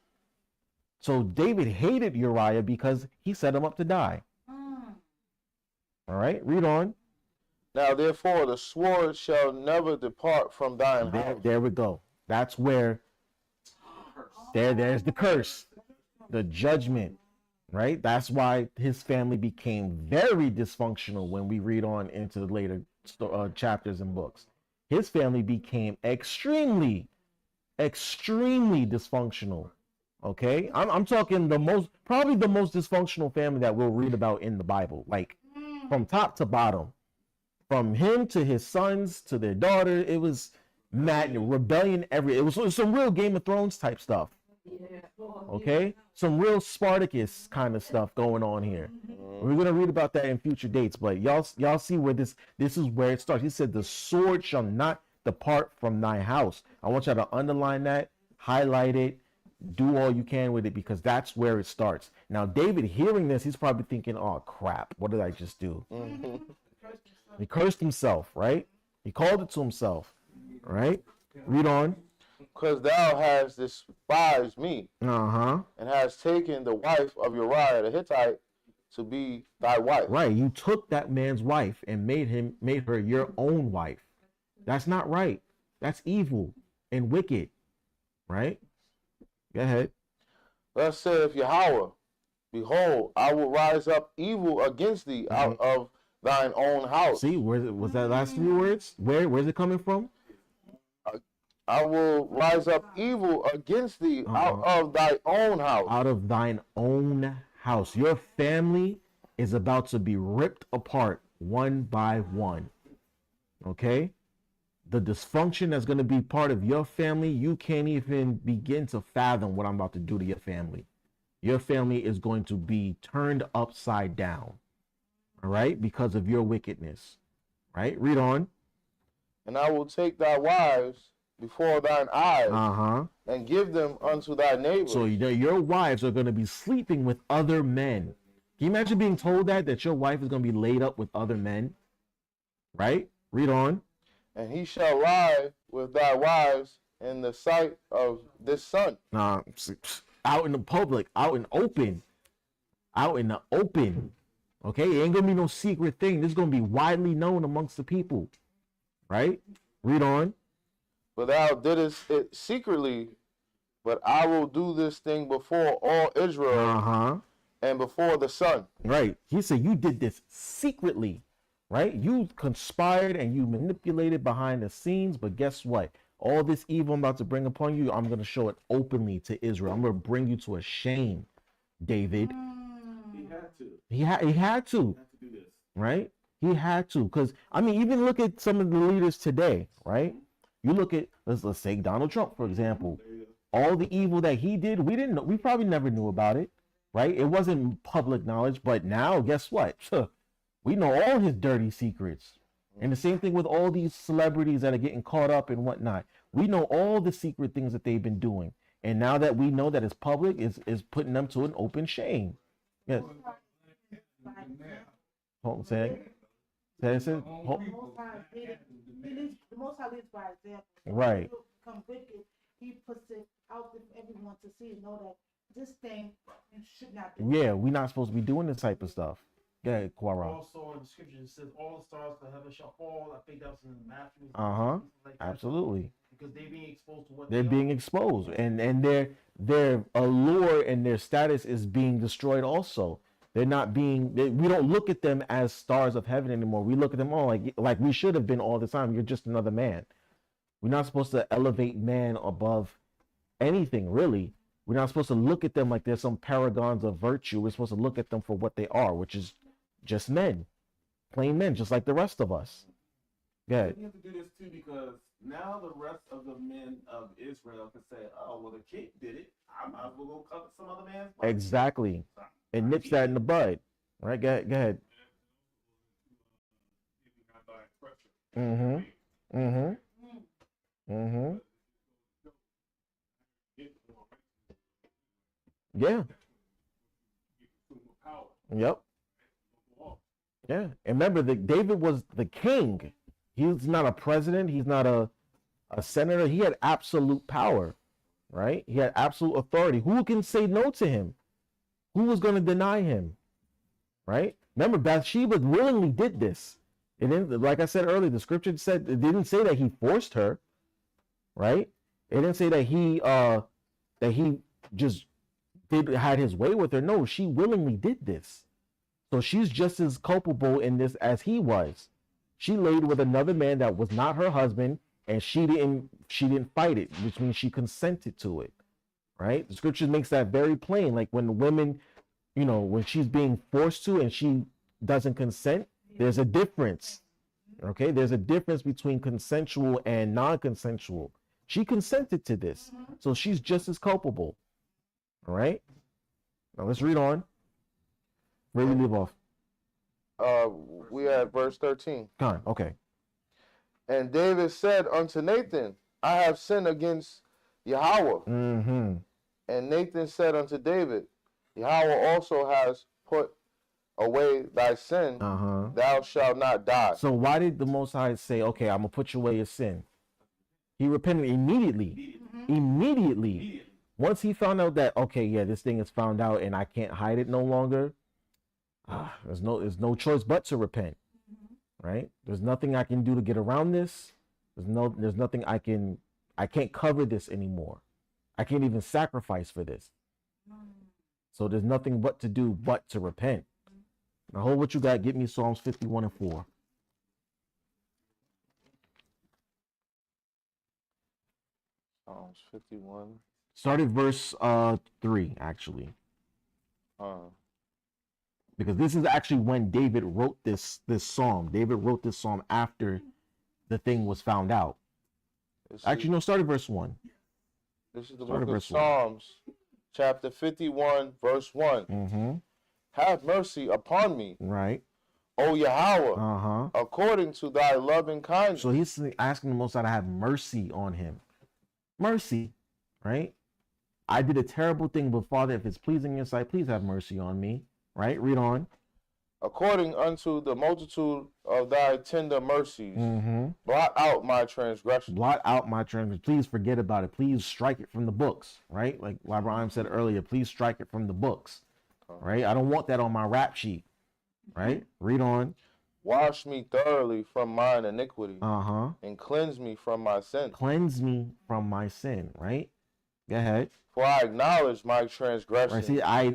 So David hated Uriah because he set him up to die. All right, read on. Now therefore the sword shall never depart from thine house. There we go. That's where, there's the curse, the judgment, right? That's why his family became very dysfunctional when we read on into the later chapters and books. His family became extremely dysfunctional. Okay, I'm talking probably the most dysfunctional family that we'll read about in the Bible, like from top to bottom, from him to his sons to their daughter. It was mad rebellion. It was some real Game of Thrones type stuff. Okay, some real Spartacus kind of stuff going on here. We're gonna read about that in future dates, but y'all see where this is where it starts. He said, "The sword shall not depart from thy house." I want y'all to underline that, highlight it, do all you can with it, because that's where it starts. Now, David hearing this, he's probably thinking, "Oh crap, what did I just do?" He cursed himself, right? He called it to himself, right? Read on. Because thou hast despised me, And hast taken the wife of Uriah the Hittite to be thy wife. Right, you took that man's wife and made her your own wife. That's not right. That's evil and wicked, right? Go ahead. Thus saith Yahweh, behold, I will rise up evil against thee out of thine own house. See, was that last 3 words? Where's it coming from? I will rise up evil against thee out of thy own house. Out of thine own house. Your family is about to be ripped apart one by one. Okay? The dysfunction that's going to be part of your family, you can't even begin to fathom what I'm about to do to your family. Your family is going to be turned upside down. All right? Because of your wickedness. Right? Read on. And I will take thy wives before thine eyes, and give them unto thy neighbors. So your wives are going to be sleeping with other men. Can you imagine being told that your wife is going to be laid up with other men? Right? Read on. And he shall lie with thy wives in the sight of this sun. Out in the public, out in the open. Okay, it ain't gonna be no secret thing. This is gonna be widely known amongst the people. Right? Read on. But thou didst it secretly, but I will do this thing before all Israel and before the sun. Right. He said you did this secretly, right? You conspired and you manipulated behind the scenes, but guess what? All this evil I'm about to bring upon you, I'm going to show it openly to Israel. I'm going to bring you to a shame, David. He had to. He had to. He had to do this. Right? He had to. Because, I mean, even look at some of the leaders today, right? You look at, let's say Donald Trump, for example. All the evil that he did, we didn't know. We probably never knew about it, right? It wasn't public knowledge, but now, guess what? We know all his dirty secrets. And the same thing with all these celebrities that are getting caught up and whatnot. We know all the secret things that they've been doing. And now that we know that it's public, is putting them to an open shame. Yes. Hold on, say it. The Most High leads by example. Right. Become wicked. He puts it out there for everyone to see and know that this thing should not be. Yeah, we're not supposed to be doing this type of stuff. Go ahead, Quara. Also in the scripture it says all the stars of heaven shall fall. I think that was in Matthew. Like that. Absolutely. Because they're being exposed to what they're being exposed, and their allure and their status is being destroyed also. They're not being, we don't look at them as stars of heaven anymore. We look at them all like we should have been all the time. You're just another man. We're not supposed to elevate man above anything, really. We're not supposed to look at them like they're some paragons of virtue. We're supposed to look at them for what they are, which is just men, plain men, just like the rest of us. Yeah. We have to do this too because now the rest of the men of Israel can say, "Oh, well, the king did it. I might as well go cover some other man's wife." Exactly. It nips that in the bud. Right? Go ahead. Yeah. Yep. Yeah. And remember that David was the king. He's not a president. He's not a senator. He had absolute power, right? He had absolute authority. Who can say no to him? Who was going to deny him, right? Remember, Bathsheba willingly did this. It didn't, like I said earlier, the scripture said, it didn't say that he forced her, right? It didn't say that he just had his way with her. No, she willingly did this. So she's just as culpable in this as he was. She laid with another man that was not her husband, and she didn't fight it, which means she consented to it, right? The scripture makes that very plain. Like when the women, when she's being forced to and she doesn't consent, there's a difference. Okay, there's a difference between consensual and non-consensual. She consented to this, so she's just as culpable. All right. Now let's read on. Where do we leave off? We at verse 13. Come on. Okay. And David said unto Nathan, I have sinned against Yahweh. Mm-hmm. And Nathan said unto David, Yahweh also has put away thy sin. Thou shalt not die. So why did the Most High say, okay, I'm going to put you away your sin? He repented immediately. Immediately. Once he found out that, okay, yeah, this thing is found out and I can't hide it no longer, there's no choice but to repent. Right? There's nothing I can do to get around this. There's nothing I can't cover this anymore. I can't even sacrifice for this. So there's nothing but to do but to repent. Now hold what you got. Get me Psalms 51 and 4. Psalms 51. Start at verse 3, actually. Because this is actually when David wrote this psalm. David wrote this psalm after the thing was found out. Actually, no, start at verse 1. This is the book of Psalms, chapter 51, verse 1. Have mercy upon me, right, O Yahweh, according to thy loving kindness. So he's asking the Most High to have mercy on him. Mercy, right? I did a terrible thing, but Father, if it's pleasing in your sight, please have mercy on me. Right? Read on. According unto the multitude of thy tender mercies, blot out my transgression. Blot out my transgression. Please forget about it. Please strike it from the books. Right? Like Abraham said earlier, please strike it from the books. Right? I don't want that on my rap sheet. Right? Read on. Wash me thoroughly from mine iniquity. And cleanse me from my sin. Cleanse me from my sin. Right? Go ahead. For I acknowledge my transgression. Right, see, I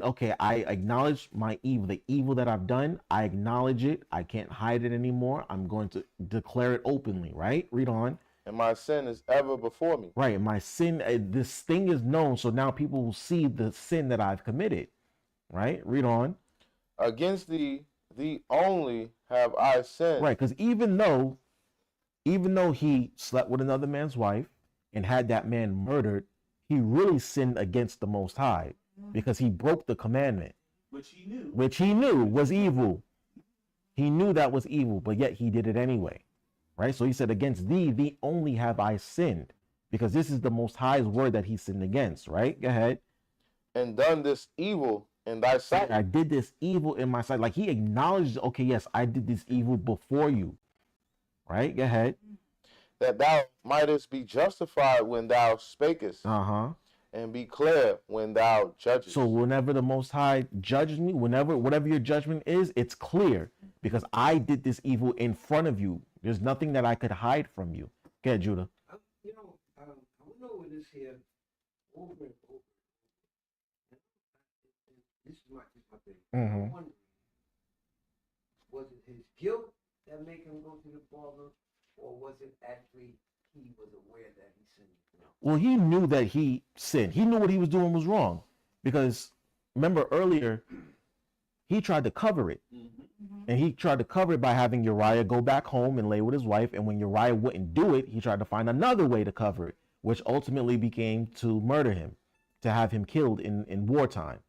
acknowledge my evil, the evil that I've done. I acknowledge it. I can't hide it anymore. I'm going to declare it openly, right? Read on. And my sin is ever before me. Right, my sin, this thing is known, so now people will see the sin that I've committed. Right? Read on. Against thee only have I sinned. Right, because even though he slept with another man's wife and had that man murdered, he really sinned against the Most High because he broke the commandment, which he knew was evil. He knew that was evil, but yet he did it anyway. Right? So he said, against thee only have I sinned, because this is the Most High's word that he sinned against. Right? Go ahead. And done this evil in thy sight. I did this evil in my sight. Like he acknowledged, okay, yes, I did this evil before you. Right? Go ahead. That thou mightest be justified when thou spakest, and be clear when thou judgest. So whenever the Most High judges me, whatever your judgment is, it's clear, because I did this evil in front of you. There's nothing that I could hide from you. Go ahead, Judah. I went over this here over and over. This is my thing. I'm wondering, was it his guilt that made him go to the Father? Or was it actually he was aware that he sinned? Well, he knew that he sinned. He knew what he was doing was wrong. Because remember earlier, he tried to cover it. And he tried to cover it by having Uriah go back home and lay with his wife. And when Uriah wouldn't do it, he tried to find another way to cover it, which ultimately became to murder him, to have him killed in wartime.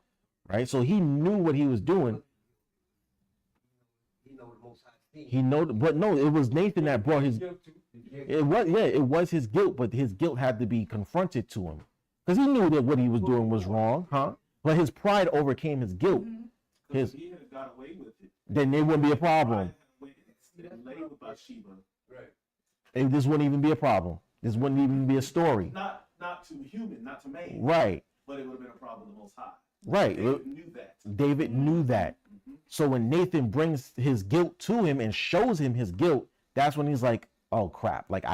Right? So he knew what he was doing. He know, but no, it was Nathan that brought his. It was his guilt, but his guilt had to be confronted to him, because he knew that what he was doing was wrong, But his pride overcame his guilt. If he had got away with it, then it wouldn't be a problem. And this wouldn't even be a problem. This wouldn't even be a story. Not to human, not to man. Right. But it would have been a problem to the Most High. Right. David knew that. So when Nathan brings his guilt to him and shows him his guilt, that's when he's like, "Oh crap!" Like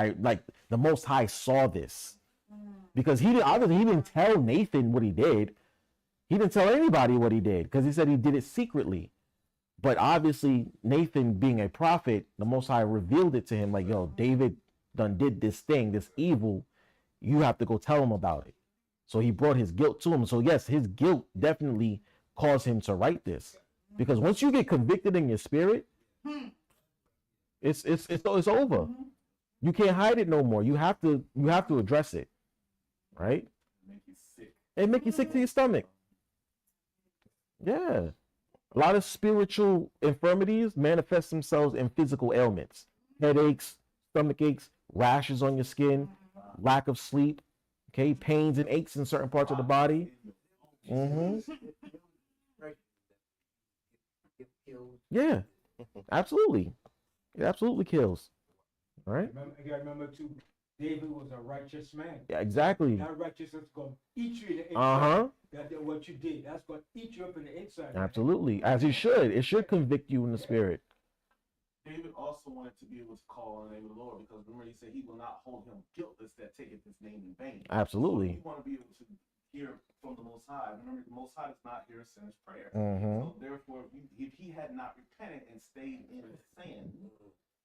the Most High saw this, because he didn't tell Nathan what he did. He didn't tell anybody what he did, because he said he did it secretly. But obviously Nathan, being a prophet, the Most High revealed it to him, like, "Yo, David done did this thing, this evil. You have to go tell him about it." So he brought his guilt to him. So yes, his guilt definitely caused him to write this. Because once you get convicted in your spirit, it's over. You can't hide it no more. You have to address it, right? Make you sick. It make you sick to your stomach. Yeah. A lot of spiritual infirmities manifest themselves in physical ailments, headaches, stomach aches, rashes on your skin, lack of sleep, okay, pains and aches in certain parts of the body. Yeah, absolutely. It absolutely kills. All right. You gotta remember too, David was a righteous man. Yeah, exactly. That righteousness is gonna eat you in the inside. That what you did, that's gonna eat you up in the inside. Absolutely, as it should. It should convict you in the spirit. David also wanted to be able to call on the name of the Lord, because remember he said he will not hold him guiltless that taketh his name in vain. Absolutely. So you want to be able to hear from the Most High. Remember, the Most High does not hear a sinner's prayer. So therefore, if he had not repented and stayed in sin,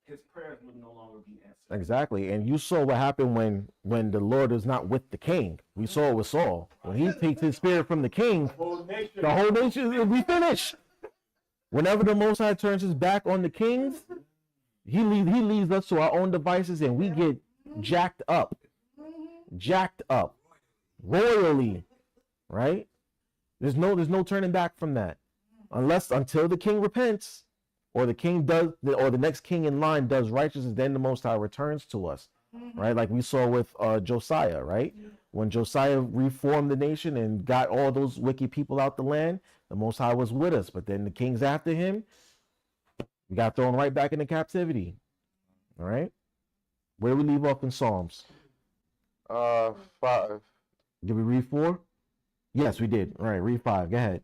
his prayers would no longer be answered. Exactly. And you saw what happened when the Lord is not with the king. We saw it with Saul. When he takes his spirit from the king, the whole nation will be finished. Whenever the Most High turns his back on the kings, he leaves us to our own devices, and we get jacked up royally, right? There's no turning back from that, until the king repents, or the king does, or the next king in line does righteousness. Then the Most High returns to us, right? Like we saw with Josiah, right? When Josiah reformed the nation and got all those wicked people out the land, the Most High was with us. But then the kings after him, we got thrown right back into captivity. All right. Where do we leave off in Psalms? 5. Did we read 4? Yes, we did. All right, read 5. Go ahead.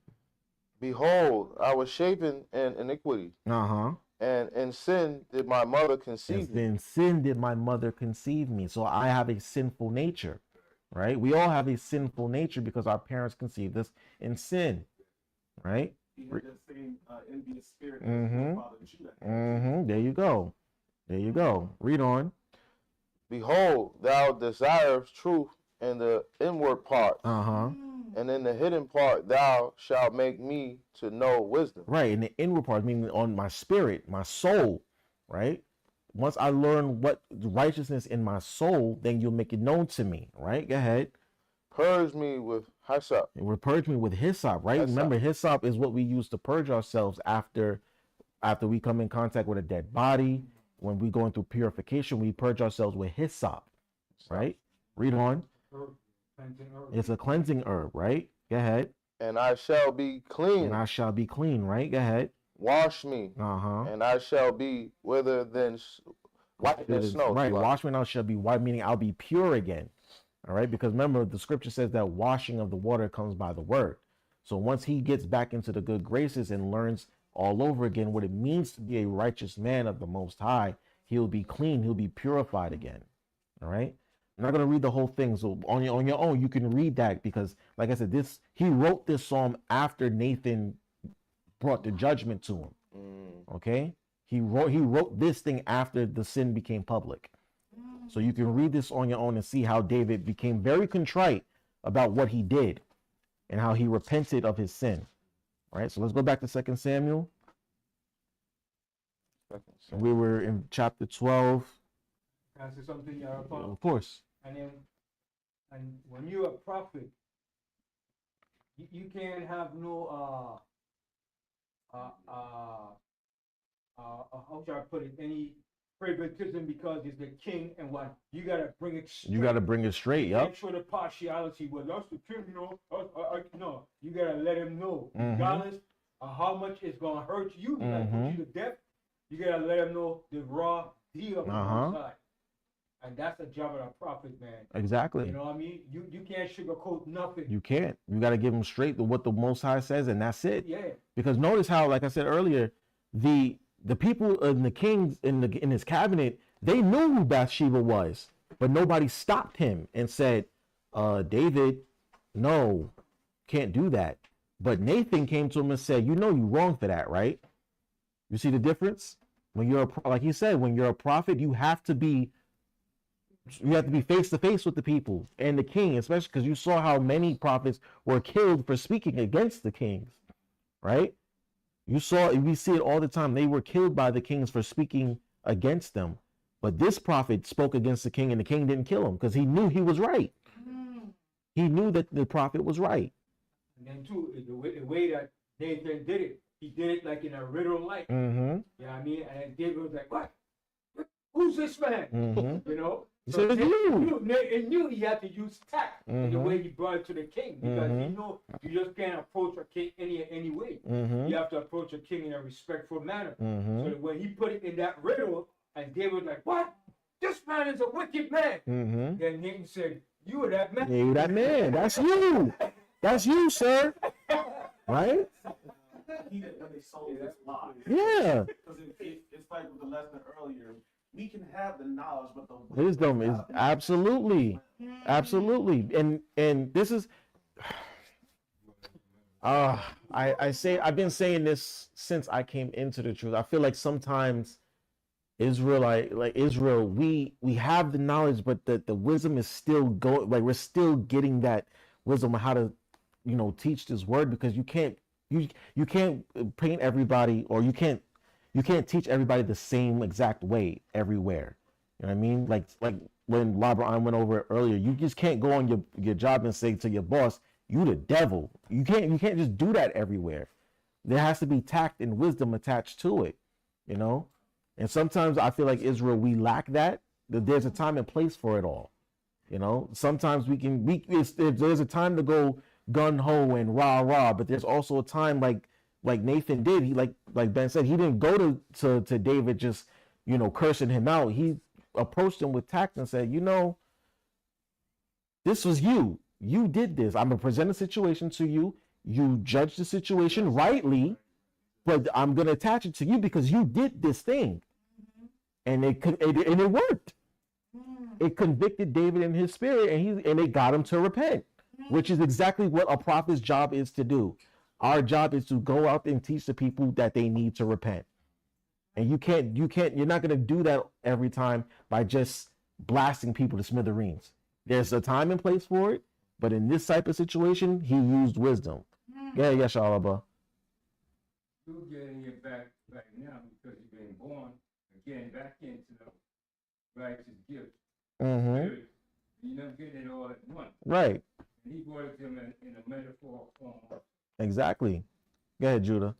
Behold, I was shapen in iniquity, and in sin did my mother conceive me. In sin did my mother conceive me. So I have a sinful nature, right? We all have a sinful nature because our parents conceived us in sin, right? He had that same envious spirit that his father Judah. There you go. There you go. Read on. Behold, thou desirest truth in the inward part, and in the hidden part thou shalt make me to know wisdom. Right, in the inward part, meaning on my spirit, my soul, right? Once I learn what righteousness in my soul, then you'll make it known to me, right? Go ahead. Purge me with hyssop. Purge me with hyssop, right? Remember, hyssop is what we use to purge ourselves after we come in contact with a dead body. When we're going through purification, we purge ourselves with hyssop, right? Read on. It's a cleansing herb, right? Go ahead. And I shall be clean. And I shall be clean, right? Go ahead. Wash me. And I shall be whiter than white than snow. Right. Wash me and I shall be white, meaning I'll be pure again. All right. Because remember, the scripture says that washing of the water comes by the word. So once he gets back into the good graces and learns all over again what it means to be a righteous man of the Most High, he'll be clean. He'll be purified again. All right. I'm not going to read the whole thing. So on your own, you can read that, because like I said, he wrote this psalm after Nathan brought the judgment to him. Okay. He wrote this thing after the sin became public. So you can read this on your own and see how David became very contrite about what he did and how he repented of his sin. All right. So let's go back to 2 Samuel. We were in chapter 12. Can I say something, Yarapah? Of course. And when you're a prophet, you can't have no how should I put it, any favoritism because it's the king and what you gotta bring it straight. You gotta bring it straight. Yep. Make sure the partiality, well, that's the king, you know. No, you gotta let him know, regardless of how much it's gonna hurt you, like put you to death. You gotta let him know the raw deal of the side. And that's the job of a prophet, man. Exactly. You know what I mean? You can't sugarcoat nothing. You can't. You got to give them straight to what the Most High says, and that's it. Yeah. Because notice how, like I said earlier, the people in the kings in his cabinet, they knew who Bathsheba was, but nobody stopped him and said, David, no, can't do that. But Nathan came to him and said, you know you're wrong for that, right? You see the difference? When you're like he said, when you're a prophet, you have to be face to face with the people and the king, especially because you saw how many prophets were killed for speaking against the kings, right? We see it all the time. They were killed by the kings for speaking against them. But this prophet spoke against the king, and the king didn't kill him because he knew he was right. He knew that the prophet was right. And then too, the way that Nathan did it. He did it like in a riddle like. Mm-hmm. You know what I mean? And David was like, what? Who's this man? Mm-hmm. You know? He So said, "It's you." Nathan knew he had to use tact in the Mhm. way he brought it to the king, because he Mhm. know you just can't approach a king any way. Mm-hmm. You have to approach a king in a respectful manner. Mm-hmm. So that when he put it in that riddle, and David was like, what? This man is a wicked man. Mm-hmm. Then Nathan said, you are that man. Yeah, that man. That's you. That's you, sir. Right? He didn't when they sold his lie. Yeah. Because it's like with the lesson earlier. We can have the knowledge, but the Wisdom is absolutely, absolutely. And this is I've been saying this since I came into the truth. I feel like sometimes Israel, we have the knowledge, but the wisdom is still going, like we're still getting that wisdom on how to, teach this word, because you can't paint everybody, or you can't teach everybody the same exact way everywhere. You know what I mean? Like when LeBron went over it earlier, you just can't go on your job and say to your boss, you the devil. You can't just do that everywhere. There has to be tact and wisdom attached to it, And sometimes I feel like Israel, we lack that. There's a time and place for it all. Sometimes there's a time to go gun ho and rah, but there's also a time like Nathan did. He like Ben said, he didn't go to David just cursing him out. He approached him with tact and said, this was you. You did this. I'm gonna present a situation to you. You judge the situation rightly, but I'm gonna attach it to you because you did this thing, and it worked. It convicted David in his spirit, and it got him to repent, which is exactly what a prophet's job is to do. Our job is to go out and teach the people that they need to repent. And you're not going to do that every time by just blasting people to smithereens. There's a time and place for it, but in this type of situation, he used wisdom. Yeah, Yarapah. You're getting it back right now because you've been born again back into the righteous gift. Mm-hmm. You're not getting it all at once. Right. And he brought it to him in a metaphor form. Exactly. Go ahead, Judah.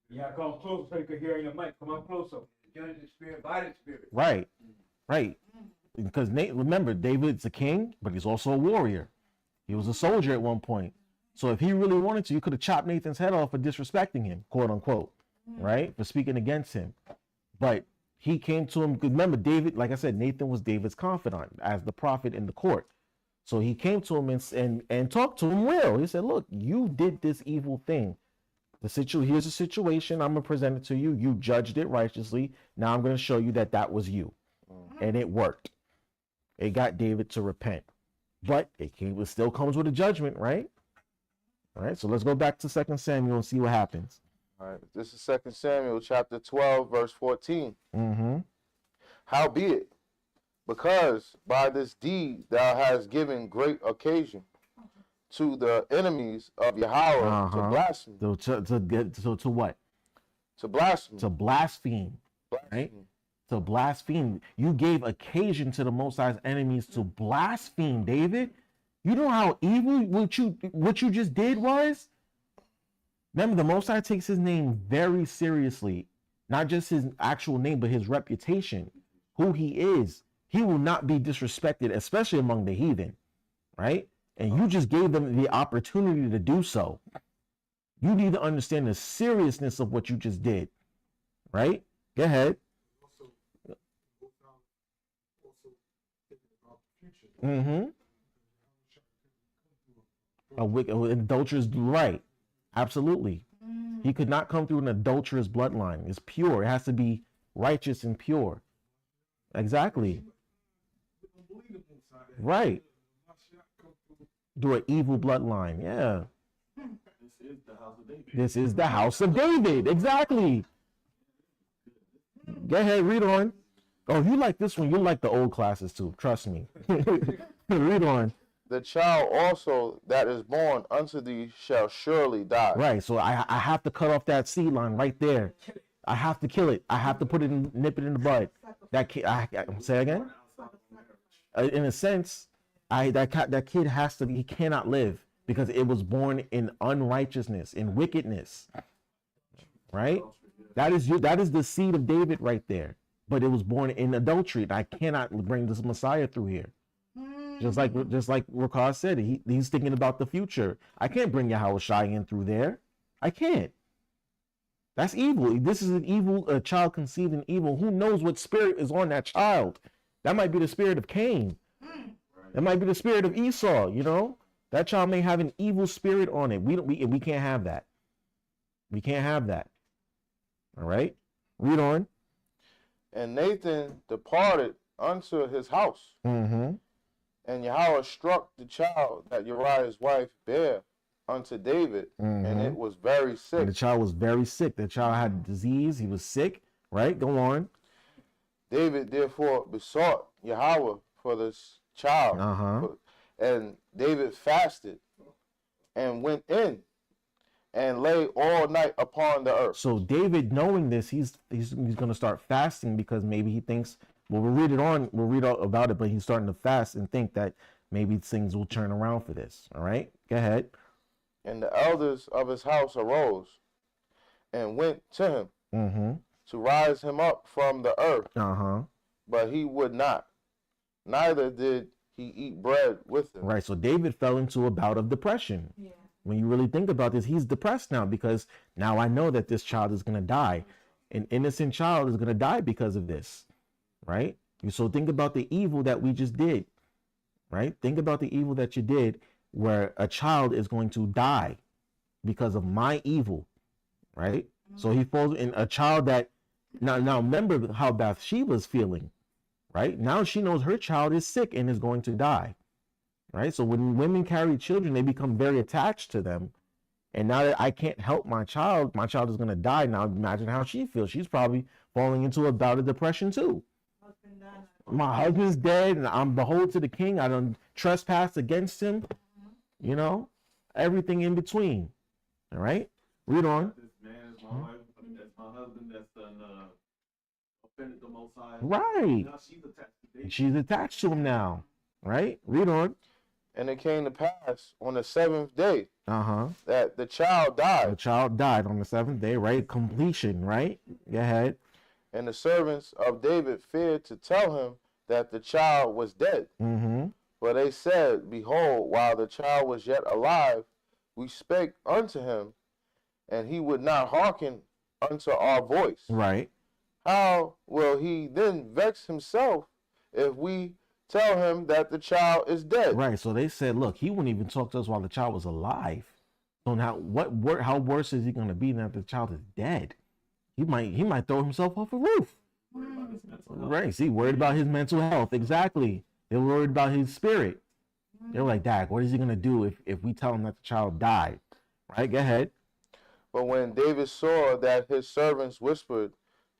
Yeah, come closer so you can hear in the mic. Come on closer. Judge the spirit by the spirit. Right. Because remember, David's a king, but he's also a warrior. He was a soldier at one point. So if he really wanted to, you could have chopped Nathan's head off for disrespecting him, quote unquote, right? For speaking against him. But he came to him. Remember, David, like I said, Nathan was David's confidant as the prophet in the court. So he came to him and talked to him well. He said, look, you did this evil thing. Here's the situation. I'm going to present it to you. You judged it righteously. Now I'm going to show you that was you. And it worked. It got David to repent. But it still comes with a judgment, right? All right, so let's go back to 2 Samuel and see what happens. All right, this is 2 Samuel chapter 12, verse 14. Mm-hmm. Howbeit, because by this deed thou hast given great occasion to the enemies of Yahweh to blaspheme. To what? To blaspheme. To blaspheme. Right? To blaspheme. You gave occasion to the Most High's enemies to blaspheme, David. You know how evil what you just did was? Remember, the Most High takes his name very seriously. Not just his actual name, but his reputation. Who he is. He will not be disrespected, especially among the heathen. Right? And you just gave them the opportunity to do so. You need to understand the seriousness of what you just did. Right? Go ahead. Mm-hmm. An adulterous, right? Absolutely. He could not come through an adulterous bloodline. It's pure. It has to be righteous and pure. Exactly. Right. Through an evil bloodline. Yeah. This is the house of David. This is the house of David. Exactly. Go ahead, read on. Oh, if you like this one, you'll like the old classes too. Trust me. Read on. The child also that is born unto thee shall surely die. Right. So I have to cut off that seed line right there. I have to kill it. I have to nip it in the bud. That kid. Say again. In a sense, that kid has to. He cannot live because it was born in unrighteousness, in wickedness, right? That is the seed of David right there. But it was born in adultery. And I cannot bring this Messiah through here. Just like Rakar said, he's thinking about the future. I can't bring Yahushua in through there. I can't. That's evil. This is an evil, a child conceived in evil. Who knows what spirit is on that child? That might be the spirit of Cain. That might be the spirit of Esau. You know, that child may have an evil spirit on it. We can't have that. We can't have that. All right. Read on. And Nathan departed unto his house. Mm-hmm. And Yahweh struck the child that Uriah's wife bare unto David, and it was very sick. And the child was very sick. The child had disease. He was sick. Right? Go on. David therefore besought Yahweh for this child. And David fasted and went in and lay all night upon the earth. So David, knowing this, he's going to start fasting because maybe he thinks, well, we'll read all about it, but he's starting to fast and think that maybe things will turn around for this. All right, go ahead. And the elders of his house arose and went to him to rise him up from the earth. But he would not, neither did he eat bread with them. Right, so David fell into a bout of depression. Yeah. When you really think about this, he's depressed now because now I know that this child is going to die. An innocent child is going to die because of this, right? So think about the evil that we just did, right? Think about the evil that you did where a child is going to die because of my evil, right? So he falls in a child that, now remember how Bathsheba's feeling, right? Now she knows her child is sick and is going to die. Right. So when women carry children, they become very attached to them. And now that I can't help my child is going to die. Now imagine how she feels. She's probably falling into a bout of depression too. My husband's dead and I'm beholden to the king. I don't trespass against him. You know, everything in between. All right. Read on. This man is my wife. I mean, that's my husband. That's done offended the Most High. Right. Now she's attached to David. She's attached to him now. Right. Read on. And it came to pass on the 7th day that the child died. The child died on the 7th day, right? Completion, right? Go ahead. And the servants of David feared to tell him that the child was dead. For they said, behold, while the child was yet alive, we spake unto him, and he would not hearken unto our voice. Right. How will he then vex himself if we tell him that the child is dead? Right. So they said, look, he wouldn't even talk to us while the child was alive. So now how worse is he going to be now that the child is dead? He might throw himself off a roof. Right. See, worried about his mental health. Exactly. They're worried about his spirit. They're like, Dad, what is he going to do if we tell him that the child died? Right. Go ahead. But when David saw that his servants whispered,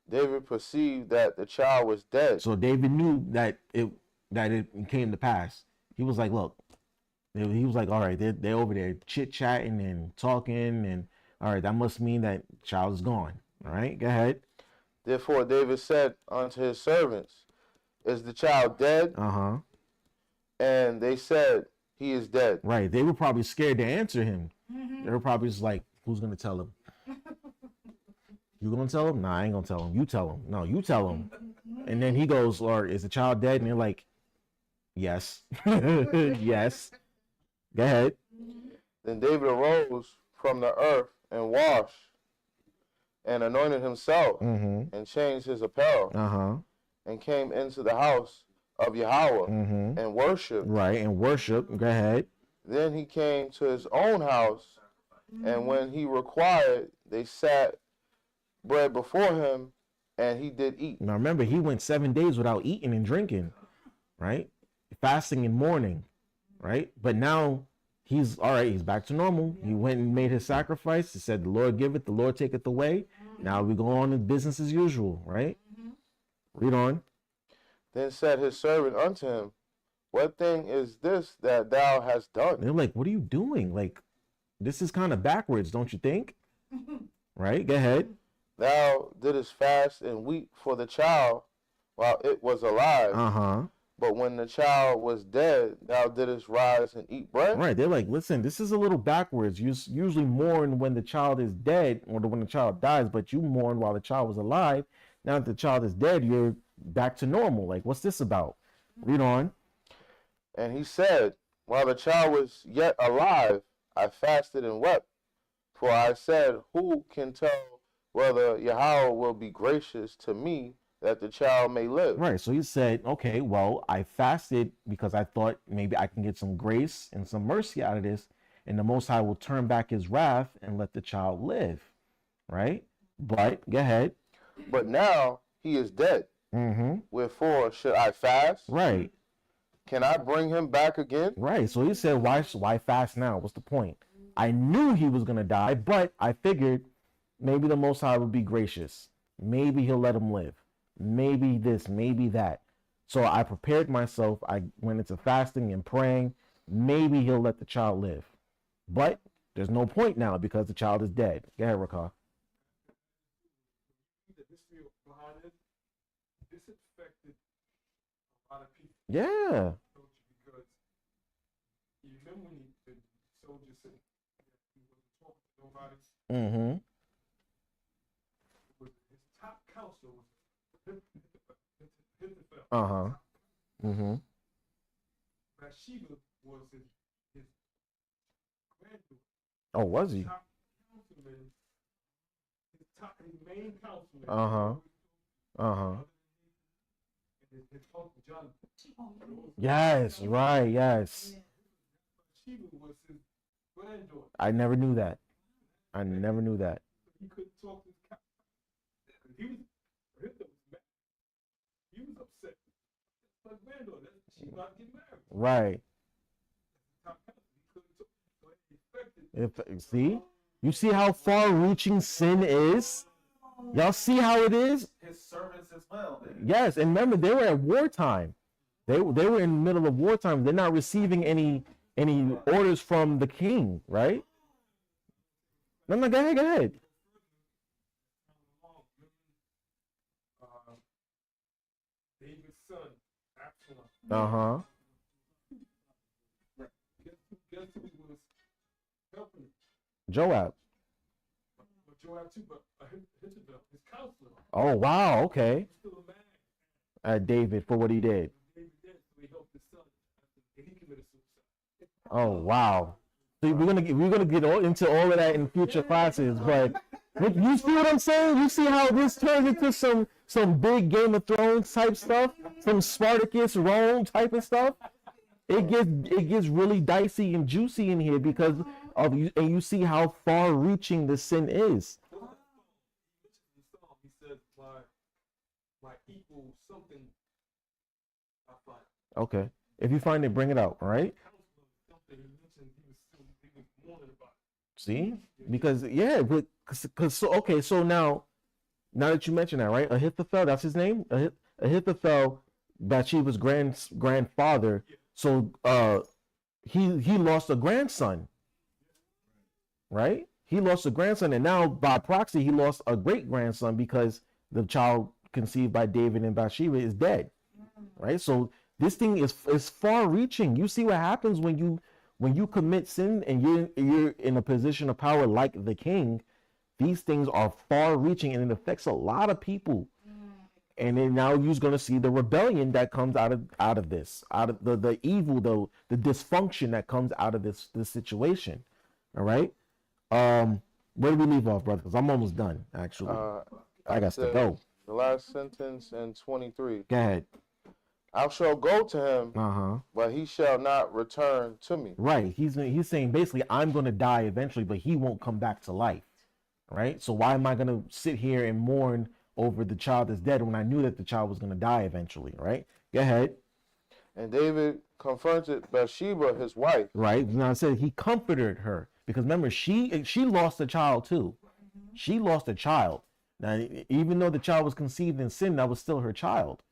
David perceived that the child was dead. So David knew that it came to pass. He was like, look, he was like, all right, they're over there chit-chatting and talking, and all right, that must mean that child is gone. All right, go ahead. Therefore David said unto his servants, is the child dead? And they said, he is dead. Right, they were probably scared to answer him. They were probably just like, who's going to tell him? You going to tell him? Nah, I ain't going to tell him. You tell him. No, you tell him. And then he goes, or is the child dead? And they're like, yes. Yes. Go ahead. Then David arose from the earth and washed and anointed himself and changed his apparel and came into the house of Yahweh and worshiped. Right, and worship. Go ahead. Then he came to his own house, and when he required, they sat bread before him, and he did eat. Now remember, he went 7 days without eating and drinking, right? Fasting and mourning, right? But now he's all right. He's back to normal. He went and made his sacrifice. He said, the Lord giveth, the Lord taketh away. Now we go on in business as usual, right? Read on. Then said his servant unto him, what thing is this that thou hast done? They're like, what are you doing? Like, this is kind of backwards, don't you think? Right? Go ahead. Thou didst fast and weep for the child while it was alive. But when the child was dead, thou didst rise and eat bread. Right. They're like, listen, this is a little backwards. You usually mourn when the child is dead or when the child dies, but you mourn while the child was alive. Now that the child is dead, you're back to normal. Like, what's this about? Read on. And he said, while the child was yet alive, I fasted and wept. For I said, who can tell whether Yahweh will be gracious to me that the child may live? Right. So he said, okay, well, I fasted because I thought maybe I can get some grace and some mercy out of this, and the Most High will turn back his wrath and let the child live. Right. But go ahead. But now he is dead. Mm-hmm. Wherefore should I fast? Right. Can I bring him back again? Right. So he said, why fast now? What's the point? I knew he was going to die, but I figured maybe the Most High would be gracious. Maybe he'll let him live. Maybe this, maybe that. So I prepared myself. I went into fasting and praying. Maybe he'll let the child live. But there's no point now because the child is dead. Go ahead, Rakah. The history behind it, this affected a lot of people. Yeah. Because you remember when the soldier said he wasn't talking to nobody, Mm-hmm. his top counselor was Ahithophel. Uh-huh. Mm-hmm. Bathsheba was his granddaughter. Oh, was he? Top counselman, his main counselman. Uh-huh. Uh-huh. His uncle Jonathan. Yes, right, yes. Bathsheba was his granddaughter. I never knew that. I never knew that. He couldn't talk to his counselor. He was mad. He was upset. My granddaughter, she's not getting married. Right. Top counselor, he couldn't talk. So it affected. See? You see how far-reaching sin is? Y'all see how it is? His servants as well. Yes, and remember, they were at wartime. They were in the middle of wartime. They're not receiving any orders from the king, right? No, go ahead, go ahead. David's son, Absalom. Uh-huh. Guess who was helping him? Joab. But Joab too, but Ahithophel, his counselor. Oh, wow, okay. He's still mad At David for what he did. David did, so he helped his son, and he committed suicide. Oh, wow. So we're gonna get into all of that in future classes, but you see what I'm saying? You see how this turns into some big Game of Thrones type stuff, some Spartacus Rome type of stuff. It gets really dicey and juicy in here because of you, and you see how far-reaching the sin is. He says, my equal something, I find. Okay, if you find it, bring it out. All right. See, because yeah, because so now that you mention that, right? Ahithophel, that's his name. Ahithophel, Bathsheba's grandfather. So he lost a grandson, right? He lost a grandson, and now by proxy he lost a great grandson because the child conceived by David and Bathsheba is dead, right? So this thing is far reaching. You see what happens when you commit sin and you're in a position of power like the king. These things are far reaching and it affects a lot of people. And then now you're going to see the rebellion that comes out of this, out of the evil, the dysfunction that comes out of this situation. All right. Where do we leave off, brother? Because I'm almost done, actually. I got to go. The last sentence in 23. Go ahead. I shall go to him, but he shall not return to me. Right. He's saying basically I'm going to die eventually, but he won't come back to life. Right. So why am I going to sit here and mourn over the child that's dead when I knew that the child was going to die eventually? Right. Go ahead. And David confronted Bathsheba, his wife. Right. Now I said he comforted her because remember she lost a child too. She lost a child. Now, even though the child was conceived in sin, that was still her child.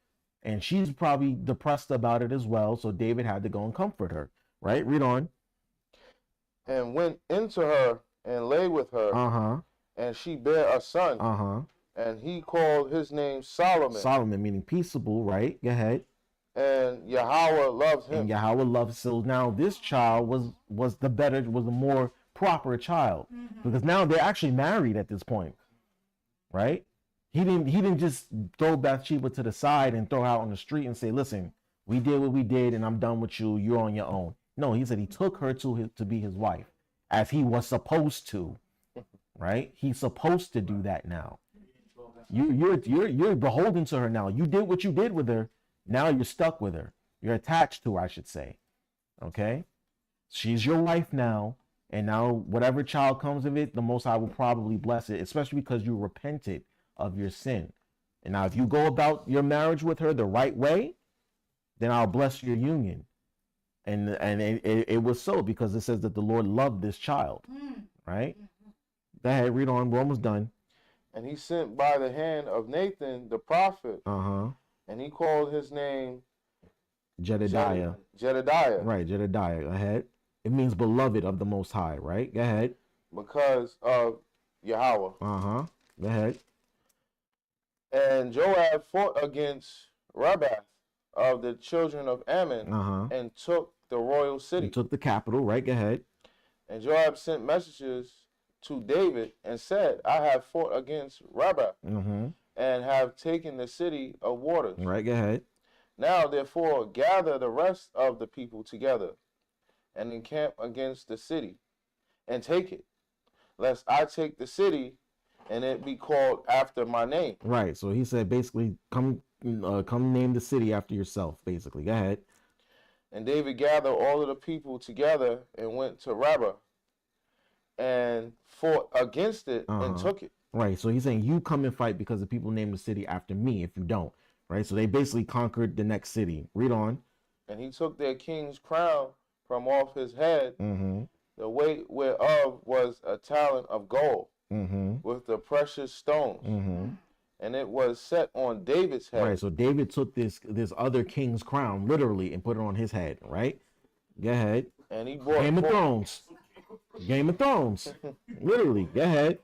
And she's probably depressed about it as well. So David had to go and comfort her. Right? Read on. And went into her and lay with her. And she bare a son. And he called his name Solomon. Solomon meaning peaceable, right? Go ahead. And Yahweh loved him. And Yahweh loved. So now this child was the more proper child, because now they're actually married at this point, right? He didn't just throw Bathsheba to the side and throw her out on the street and say, "Listen, we did what we did, and I'm done with you. You're on your own." No, he said he took her to be his wife, as he was supposed to, right? He's supposed to do that now. You're beholden to her now. You did what you did with her. Now you're stuck with her. You're attached to her, I should say. Okay? She's your wife now. And now whatever child comes of it, the Most High will probably bless it, especially because you repented of your sin. And now if you go about your marriage with her the right way, then I'll bless your union. And it was so, because it says that the Lord loved this child. Right? Go ahead, read on. We're almost done. And he sent by the hand of Nathan the prophet. And he called his name Jedediah. Jedediah. Right, Jedediah. Go ahead. It means beloved of the Most High, right? Go ahead. Because of Yahweh. Go ahead. And Joab fought against Rabbath of the children of Ammon and took the royal city. He took the capital, right? Go ahead. And Joab sent messages to David and said, I have fought against Rabbath and have taken the city of waters. Right, go ahead. Now, therefore, gather the rest of the people together and encamp against the city and take it, lest I take the city and it be called after my name. Right, so he said basically, come name the city after yourself, basically. Go ahead. And David gathered all of the people together and went to Rabbah and fought against it and took it. Right, so he's saying you come and fight because the people name the city after me if you don't. Right, so they basically conquered the next city. Read on. And he took their king's crown from off his head, the weight whereof was a talent of gold, with the precious stones. And it was set on David's head. Right, so David took this other king's crown, literally, and put it on his head, right? Go ahead. And he brought Game of Thrones. Game of Thrones. Literally, go ahead.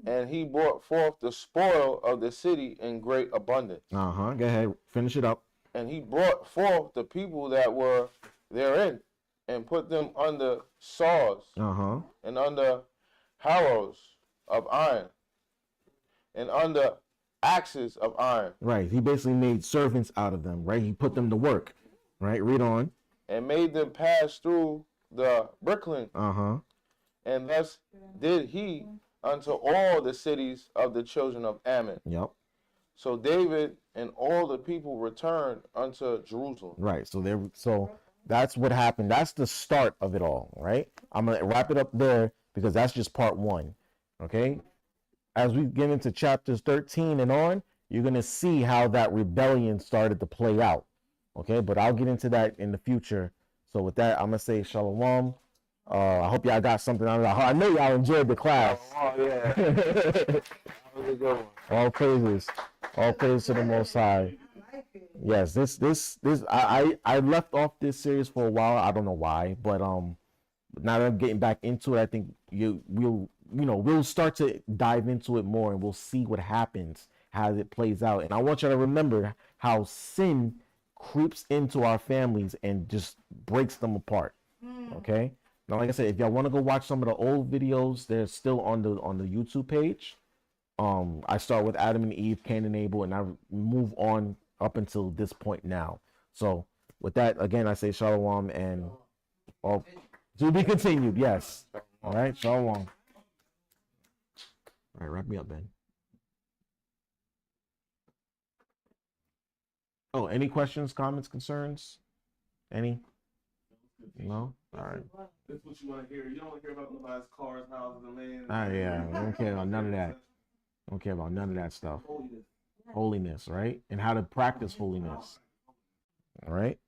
And he brought forth the spoil of the city in great abundance. Go ahead. Finish it up. And he brought forth the people that were therein and put them under saws and under harrows of iron and under axes of iron. Right. He basically made servants out of them, right? He put them to work. Right? Read on. And made them pass through the brickling. And thus did he unto all the cities of the children of Ammon. Yep. So David and all the people returned unto Jerusalem. Right. So that's what happened. That's the start of it all, right? I'm gonna wrap it up there because that's just part 1. Okay. As we get into chapters 13 and on, you're gonna see how that rebellion started to play out. Okay, but I'll get into that in the future. So with that, I'm gonna say shalom. I hope y'all got something out of that. I know y'all enjoyed the class. Oh yeah. That was a good one. All praises to the Most High. Yes, I left off this series for a while. I don't know why, but now that I'm getting back into it, I think we'll start to dive into it more, and we'll see what happens, how it plays out. And I want you to remember how sin creeps into our families and just breaks them apart. Okay. Now, like I said, if y'all want to go watch some of the old videos, they're still on the YouTube page. I start with Adam and Eve, Cain and Abel, and I move on up until this point now. So with that, again, I say shalom and to be continued. Yes. All right. Shalom. All right. Wrap me up, Ben. Oh, any questions, comments, concerns? Any? No? All right. That's what you want to hear. You don't want to hear about nobody's cars, houses, and land. Yeah. I don't care about none of that. I don't care about none of that stuff. Holiness, right? And how to practice holiness. All right?